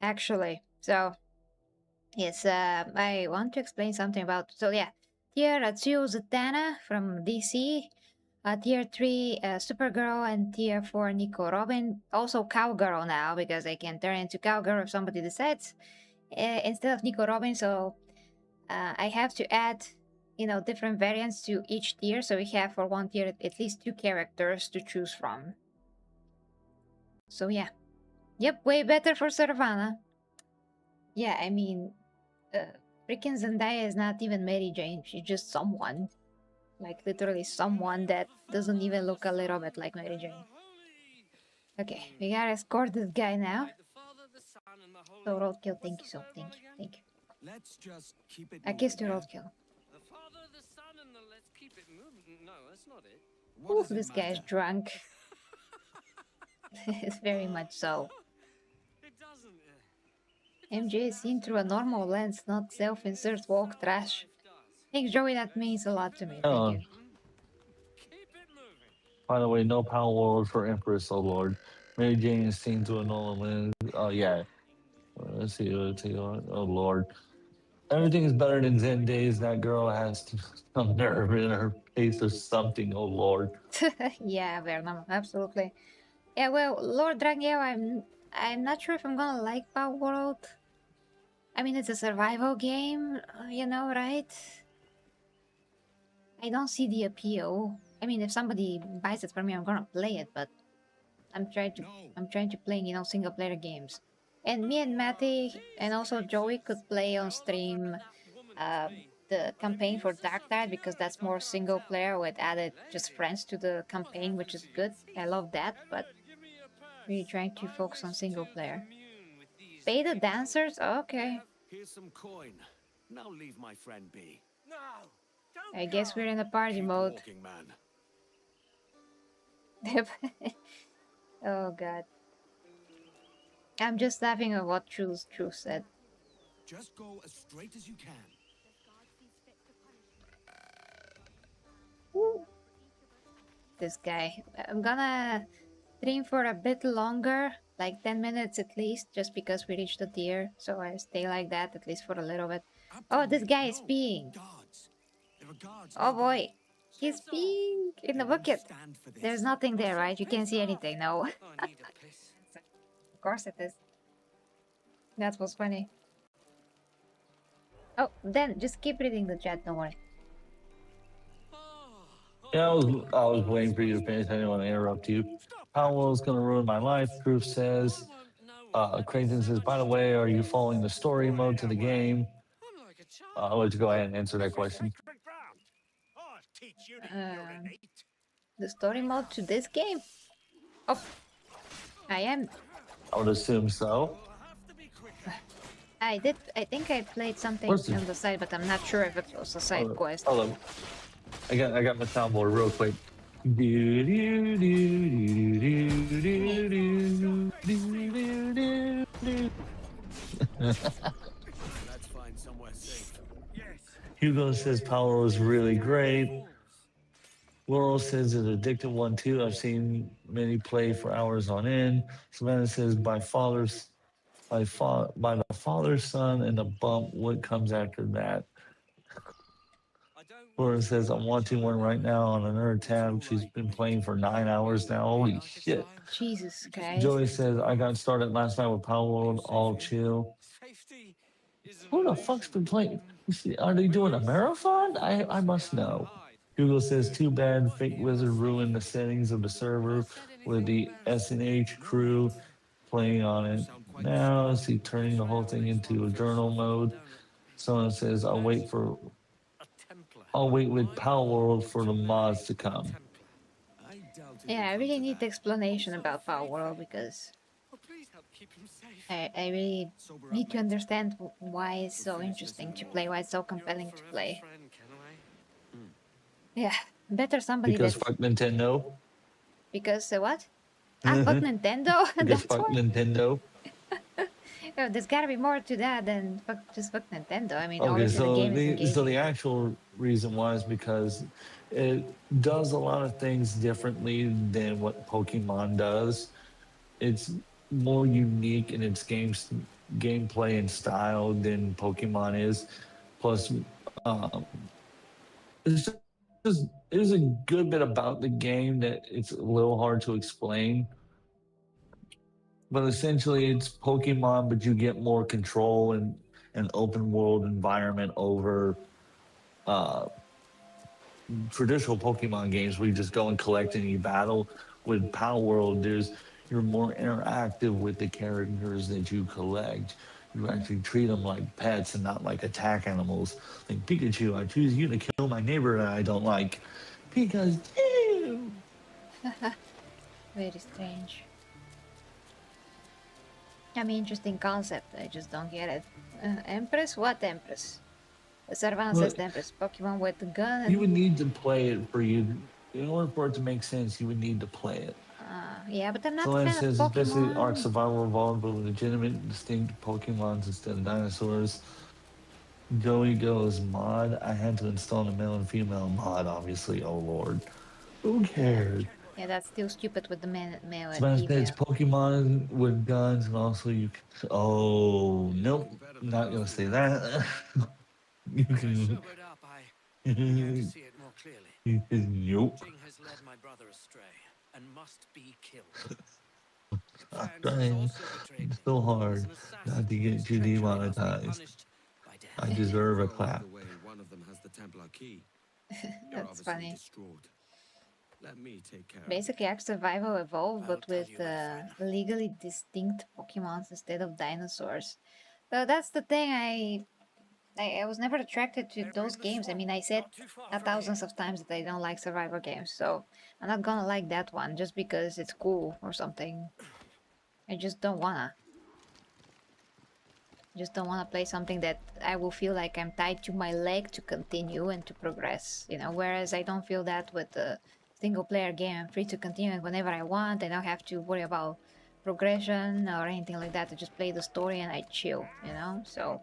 actually. So, yes, I want to explain something about... So, yeah, tier 2, Zatanna from DC. Tier 3, Supergirl, and tier 4, Nico Robin. Also Cowgirl now, because I can turn into Cowgirl if somebody decides. Instead of Nico Robin, so I have to add, you know, different variants to each tier. So we have for one tier at least 2 characters to choose from. So yeah. Yep, way better for Servana. Yeah, I mean, freaking Zendaya is not even Mary Jane. She's just someone. Like, literally someone that doesn't even look a little bit like Mary Jane. Okay, we gotta escort this guy now. So, Roadkill, thank you so, thank you. Let's just keep it I kissed you, moving, Roadkill. The Father, the Son, and the let's keep it moving. No, that's not it. What Ooh, does it this guy's matter? drunk. It's very much so. It doesn't. MJ is seen through a normal lens, not self-insert walk trash. Thanks, Joey, that means a lot to me. Thank you. Keep it moving. By the way, no power word for Empress, oh Lord. Mary Jane is seen through a normal lens. Oh, yeah. Let's see. Oh, Lord. Everything is better than Zendays. That girl has some nerve in her face or something, oh Lord. Yeah, Vernam, absolutely. Yeah, well, Lord Drageo, I'm not sure if I'm gonna like Power World. I mean, it's a survival game, you know, right? I don't see the appeal. I mean, if somebody buys it for me, I'm gonna play it, but I'm trying to play, you know, single player games. And me and Matty and also Joey could play on stream the campaign for Dark Tide, because that's more single player with added just friends to the campaign, which is good. I love that, but we're trying to focus on single player. Pay the dancers? Okay. Here's some coin. Now leave my friend be. No, don't I guess we're in a party Keep mode. walking, man. Oh god. I'm just laughing at what Truth said. Just go as straight as you can. This guy. I'm gonna stream for a bit longer, like 10 minutes at least, just because we reached the tier. So I stay like that at least for a little bit. Oh, this guy is peeing. Guards. There are guards Oh nearby. boy. He's peeing in the They won't bucket. stand for this. There's nothing there, right? You can't see anything, no. I need a piss. Of course it is. That was funny. Oh, then just keep reading the chat, don't worry. Yeah, I was waiting for you to finish. I didn't want to interrupt you. Powell's gonna ruin my life. Proof says. Creighton says, by the way, are you following the story mode to the game? I'm like a child. I'll let you go ahead and answer that question. The story mode to this game? Oh, I am. I would assume so. I think I played something What's the- on the side, but I'm not sure if it was a side quest. Hold on. I got my soundboard real quick. Do, do, do, do, do, do, do, do, do, do. Let's find somewhere safe. Yes. Hugo says Power was really great. Fools. Laurel says it's an addictive one too. I've seen many play for hours on end. Savannah says by the father's son and the bump. What comes after that? I don't Laura want to says I'm judge watching one right now on another tab. She's been playing for 9 hours now. Holy shit! Jesus Joey Christ. says I got started last night with Power World. All chill. Safety is an Who the fuck's illusion. been playing? Are they doing a marathon? I must know. Google says, too bad Fake Wizard ruined the settings of the server with the SNH crew playing on You it. sound quite Now is distraught. he turning the whole thing into a journal mode? Someone says, A Templar. I'll wait with My Power father World was for the mods genetically to a come. Templar. I doubt it Yeah, will I come really to need that. explanation I'm so about Power afraid for World him. because Oh, please help keep him safe. I really Sober up, need to mate. understand why it's We'll so finish this in interesting the to play, morning. why it's so You're a compelling to forever play. friend, Kenway. Yeah, better somebody Because that's fuck Nintendo. because what? Ah, fuck Nintendo. Because That's fuck why. Nintendo. Oh, there's gotta be more to that than just fuck Nintendo. I mean, Okay, obviously the so game is the engaging. actual reason why is because it does a lot of things differently than what Pokemon does. It's more unique in its gameplay and style than Pokemon is. Plus, um, it's just there's a good bit about the game that it's a little hard to explain. But essentially, it's Pokemon, but you get more control and an open world environment over uh, traditional Pokemon games where you just go and collect and you battle. With Power World, you're more interactive with the characters that you collect. You actually treat them like pets and not like attack animals. Like Pikachu, I choose you to kill my neighbor that I don't like. Pikachu. Very strange. I mean, interesting concept. I just don't get it. Empress? What Empress? Servana says Well, the Empress. Pokemon with the gun you would and... need to play it for you. In order for it to make sense, you would need to play it. yeah, but I'm not a Someone fan of says it's basically Ark Pokemon. Survival Evolved, but with legitimate, distinct Pokemons instead of dinosaurs. Joey goes, mod. I had to install a male and female mod, obviously. Oh, Lord. Who cares? Yeah, that's still stupid with the male and Someone says it's female. Pokemon with guns, and also you can. Oh, nope. Getting better than Not going most to say of that. You As I can. sobered up, I began to see it more clearly. Nope. Jing has led my brother astray and must be killed. I'm Vance has trying also betrayed me. so As hard an not assassin, to his get you treachery must be demonetized. punished by I death. deserve a Oh, clap. either way, one of them has the Templar key. You're That's obviously funny. distraught. Let me take care of Basically, Ark Survival Evolved, I'll but tell with you when, friend. legally distinct Pokemons instead of dinosaurs. So that's the thing. I was never attracted to those games. I mean, I said thousands of times that I don't like survival games, so I'm not gonna like that one just because it's cool or something. I just don't wanna. Just don't wanna play something that I will feel like I'm tied to my leg to continue and to progress. You know, whereas I don't feel that with a single player game. I'm free to continue whenever I want. I don't have to worry about progression or anything like that. I just play the story and I chill. You know, so.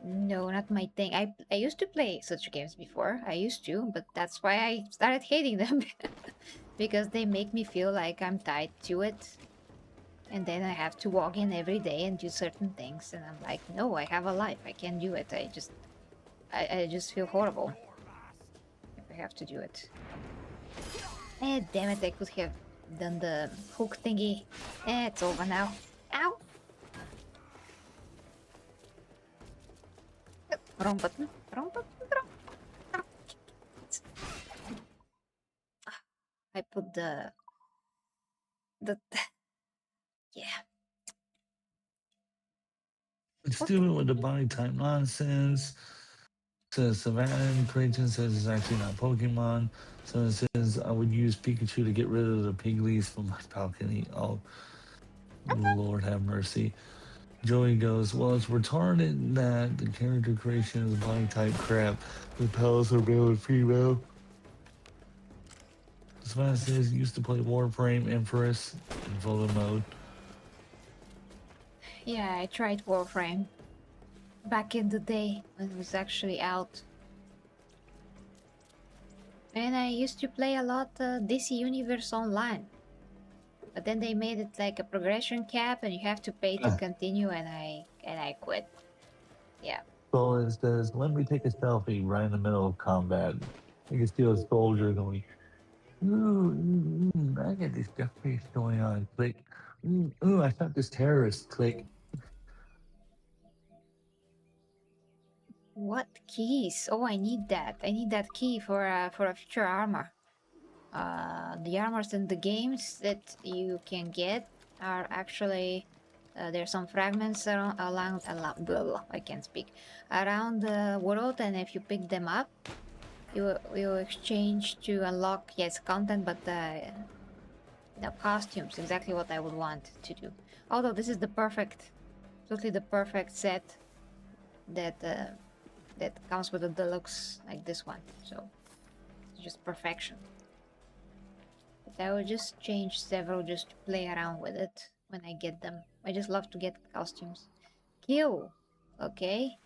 No, not my thing. I used to play such games before. I used to, but that's why I started hating them. Because they make me feel like I'm tied to it. And then I have to log in every day and do certain things. And I'm like, no, I have a life. I can't do it. I just feel horrible if I have to do it. Eh, damn it, I could have done the hook thingy. Eh, it's over now. Ow! Wrong button. Wrong button. Wrong. I put the yeah. It's doing with the body type nonsense. Says Savannah Creighton says it's actually not Pokemon. So it says I would use Pikachu to get rid of the Piglies from my balcony. Oh, Lord have mercy. Joey goes, well, it's retarded that the character creation is body type crap. The pals are male and female. Savannah says used to play Warframe Empress in photo mode. Yeah, I tried Warframe back in the day when it was actually out. And I used to play a lot DC Universe Online. But then they made it like a progression cap and you have to pay to continue, and I quit. Yeah. So it says, let me take a selfie right in the middle of combat. You can see a soldier going, I got this duck face going on. Click. I shot this terrorist. Click. What keys? Oh, I need that. I need that key for a future armor. The armors in the games that you can get are actually there's some fragments around blah, blah, I can't speak, around the world, and if you pick them up, you exchange to unlock, yes, content, but the costumes, exactly what I would want to do. Although this is the perfect, totally the perfect set that that comes with a deluxe like this one, so it's just perfection. But I will just change several just to play around with it when I get them. I just love to get costumes. Kill, okay.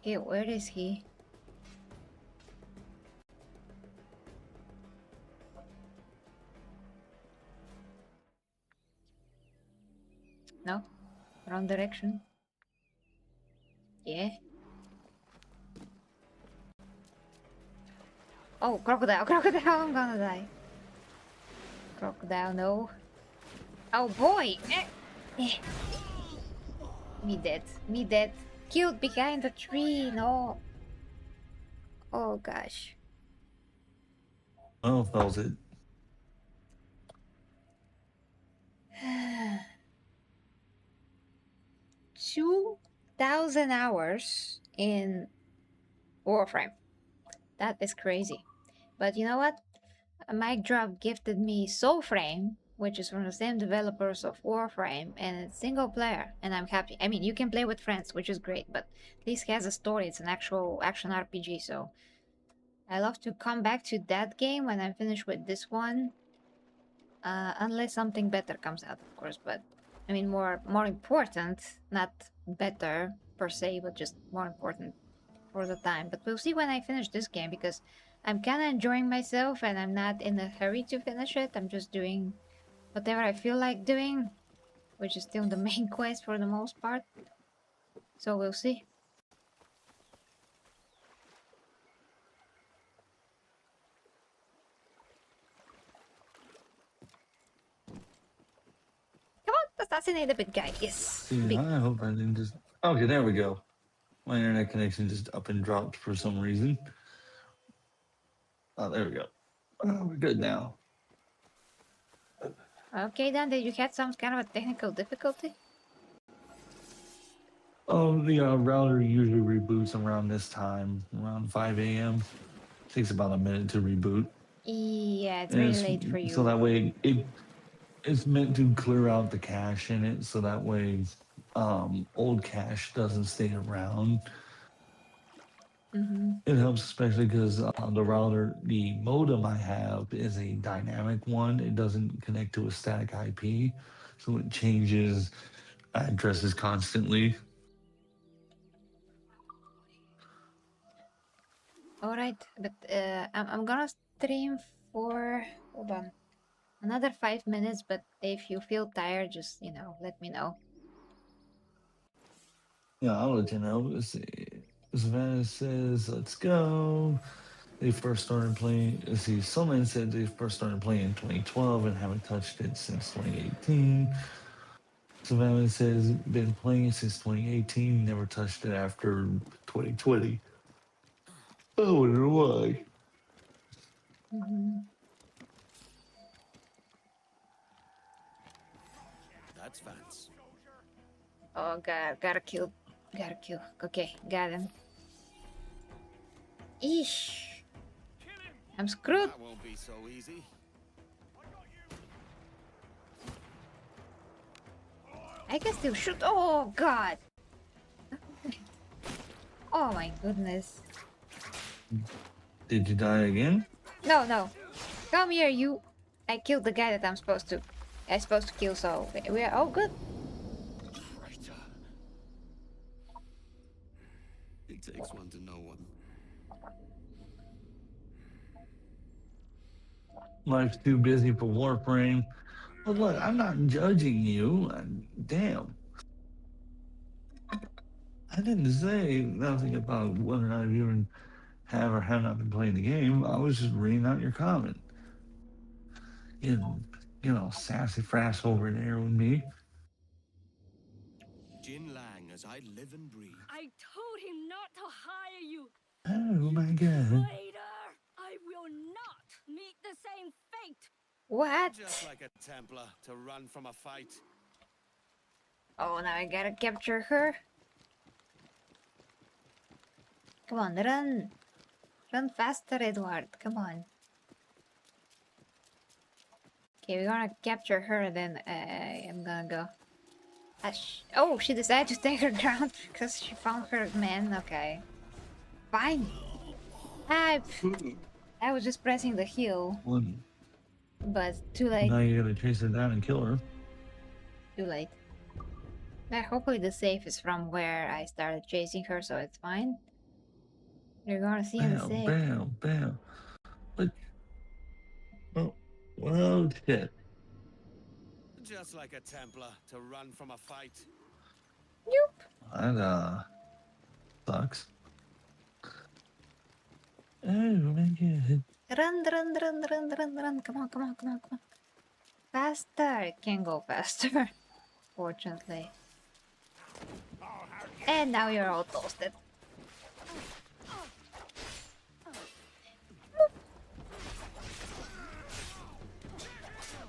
Kill, where is he? No, wrong direction. Yeah. Oh, crocodile, crocodile, I'm gonna die. Crocodile, no. Oh boy! Me dead, me dead. Killed behind the tree, no. Oh gosh. Oh, that was it. 2,000 hours in Warframe. That is crazy. But you know what? Mike Drop gifted me Soulframe, which is from the same developers of Warframe, and it's single player, and I'm happy. I mean, you can play with friends, which is great, but at least has a story. It's an actual action RPG, so I love to come back to that game when I'm finished with this one. Unless something better comes out, of course, but I mean more important, not better per se, but just more important for the time. But we'll see when I finish this game, because I'm kind of enjoying myself and I'm not in a hurry to finish it. I'm just doing whatever I feel like doing, which is still the main quest for the most part. So we'll see. Come on, assassinate the big guy. Yes. Big. I hope I didn't just. Okay, there we go. My internet connection just up and dropped for some reason. Oh, there we go. Oh, we're good now. Okay, then, did you had some kind of a technical difficulty? Oh, the router usually reboots around this time, around 5 a.m. Takes about a minute to reboot. Yeah, it's And very late for you. So that way it's meant to clear out the cache in it, so that way old cache doesn't stay around. It helps especially because the router, the modem I have is a dynamic one. It doesn't connect to a static IP, so it changes addresses constantly. Alright, but I'm gonna stream for, hold on, another 5 minutes, but if you feel tired, just, you know, let me know. Yeah, I'll let you know. Let's see. Savannah says, let's go. They first started playing, let's see, someone said they first started playing in 2012 and haven't touched it since 2018. Savannah says, been playing it since 2018, never touched it after 2020. I wonder why. That's Vance. Oh god, gotta kill. Okay, got him. Eesh. I'm screwed. That won't be so easy. I can still shoot. Oh god. Oh my goodness. Did you die again? No, no. Come here, you. I killed the guy that I'm supposed to kill, so we are all good. It takes one to know one. Life's too busy for Warframe. But look, I'm not judging you. Damn. I didn't say nothing about whether or not you even have or have not been playing the game. I was just reading out your comment. You know, sassy frass over there with me. Jin Lang, as I live and breathe. I told him not to hire you. Oh my god. Traitor! I will not meet the same fate. What? Just like a Templar to run from a fight. Oh, now I gotta capture her. Come on, run. Run faster, Edward. Come on. Okay, we're gonna capture her, then I'm gonna go. Oh, she decided to take her down because she found her man. Okay. Fine. I was just pressing the heal, Well, but too late. now you gotta chase her down and kill her. Too late. Hopefully the safe is from where I started chasing her, so it's fine. You're gonna see in the Bam, safe. bam, bam. But, oh, well, shit. Just like a Templar to run from a fight. That, sucks. Oh my god. Run, run, run, run, run, run. Come on, come on, come on, come on. Faster. It can go faster, fortunately. And now you're all toasted.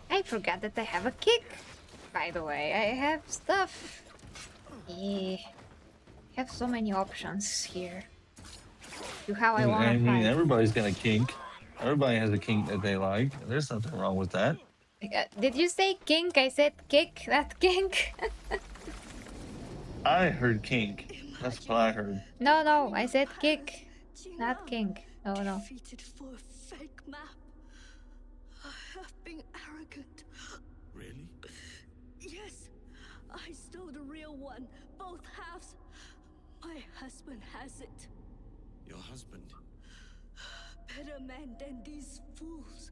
I forgot that I have a kick. By the way, I have stuff. I have so many options here. Do how I want I to mean, fight. everybody's got a kink. Everybody has a kink that they like. There's nothing wrong with that. Did you say kink? I said kick, not kink. I heard kink. That's what I heard. No, I said kick, not kink. No. Defeated for a fake map. I have been arrogant. Really? Yes, I stole the real one. Both halves. My husband has it. Your husband? Better man than these fools.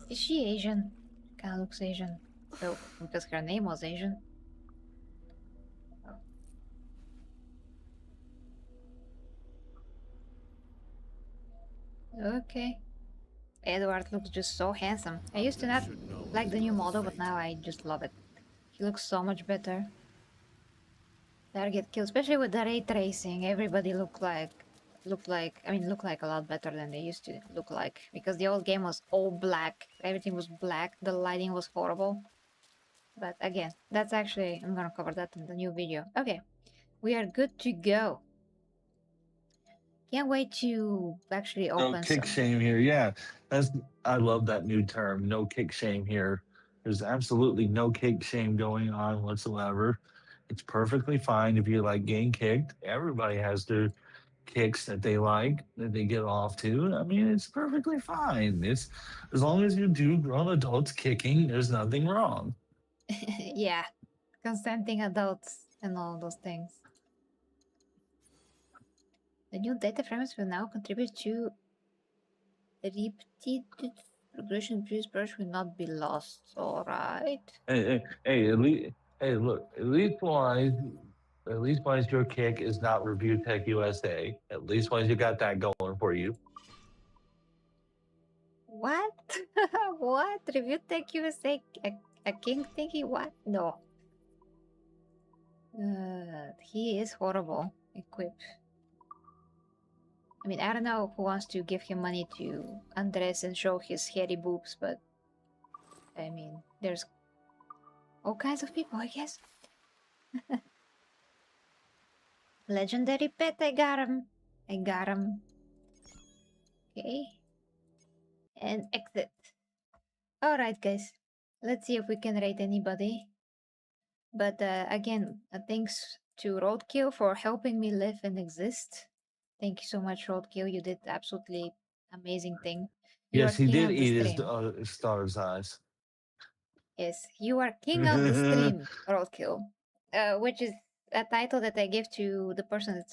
Is she Asian? Kinda looks Asian. So, because her name was Asian. Okay. Edward looks just so handsome. I used to not like the new model, but now I just love it. He looks so much better. Target kill, especially with the ray tracing, everybody look like a lot better than they used to look like. Because the old game was all black. Everything was black. The lighting was horrible. But again, that's actually, I'm gonna cover that in the new video. Okay, we are good to go. Can't wait to actually No open kick some. shame here. Yeah, I love that new term. No kick shame here. There's absolutely no kick shame going on whatsoever. It's perfectly fine if you like getting kicked. Everybody has their kicks that they like, that they get off to. I mean, it's perfectly fine. It's as long as you do grown adults kicking, there's nothing wrong. Yeah, consenting adults and all those things. The new data frames will now contribute to repeated progression. Previous brush will not be lost. Alright. Hey, look, at least wise your kick is not Review Tech USA. At least wise you got that going for you. What? What? Review Tech USA? A king thingy? What? No. He is horrible. Equip. I mean, I don't know who wants to give him money to undress and show his hairy boobs, but I mean, there's all kinds of people, I guess. Legendary pet, I got him. Okay. And exit. Alright, guys. Let's see if we can rate anybody. But again, thanks to Roadkill for helping me live and exist. Thank you so much, Roadkill. You did absolutely amazing thing. You are Yes, he king did of the eat his stream. star's eyes. Yes, you are king of the stream, Roadkill, which is a title that I give to the person that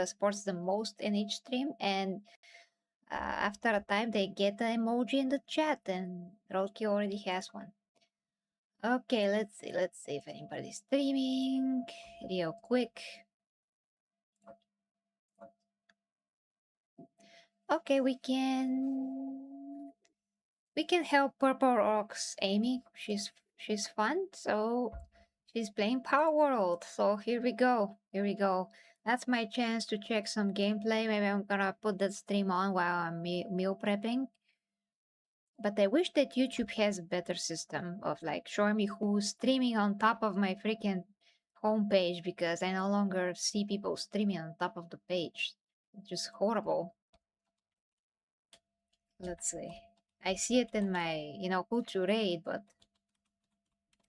supports the most in each stream, and after a time they get the emoji in the chat, and Roadkill already has one. Okay, let's see. Let's see if anybody's streaming real quick. Okay, we can help Purple Rocks Amy. She's fun, so she's playing Power World. So here we go. Here we go. That's my chance to check some gameplay. Maybe I'm gonna put that stream on while I'm meal prepping. But I wish that YouTube has a better system of like showing me who's streaming on top of my freaking homepage, because I no longer see people streaming on top of the page. It's just horrible. Let's see. I see it in my, who to raid, but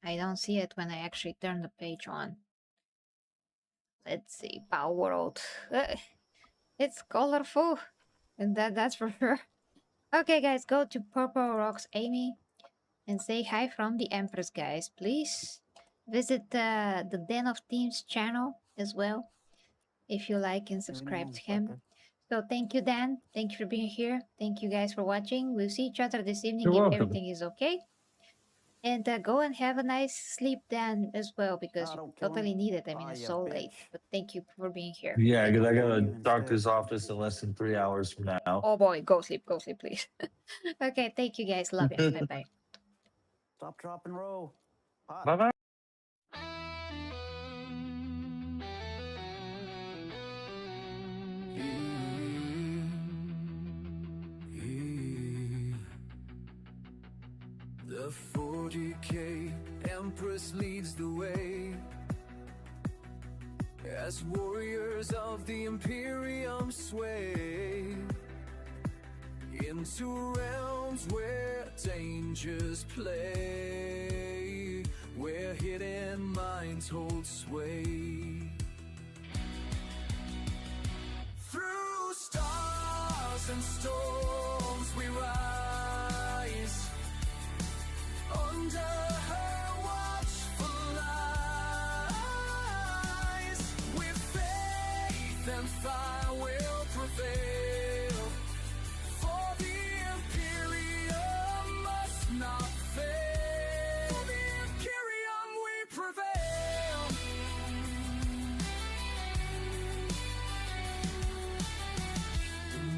I don't see it when I actually turn the page on. Let's see. Power World. It's colorful. And that's for sure. Okay, guys, go to Purple Rocks Amy and say hi from the Empress, guys. Please visit the Den of Teams channel as well if you like and subscribe to him. So thank you, Dan. Thank you for being here. Thank you guys for watching. We'll see each other this evening You're if welcome. everything is okay. And go and have a nice sleep, Dan, as well, because you totally need it. I mean, it's so late. But thank you for being here. Yeah, Thank because you. I got a doctor's office in less than 3 hours from now. Oh boy, go sleep, please. Okay, thank you guys. Love you. Bye bye. Stop, drop, and roll. Bye bye. The 40K Empress leads the way as warriors of the imperium sway into realms where dangers play, where hidden minds hold sway. Through stars and storms we rise, under her watchful eyes, with faith and fire will prevail, for the imperium must not fail. For the imperium we prevail.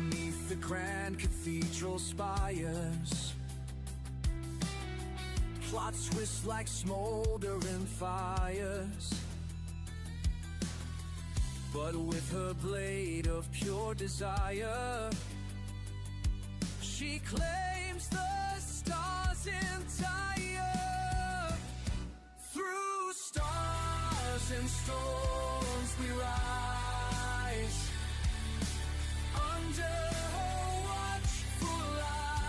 Beneath the grand cathedral spires, plots twist like smoldering fires, but with her blade of pure desire, she claims the stars entire. Through stars and storms we rise,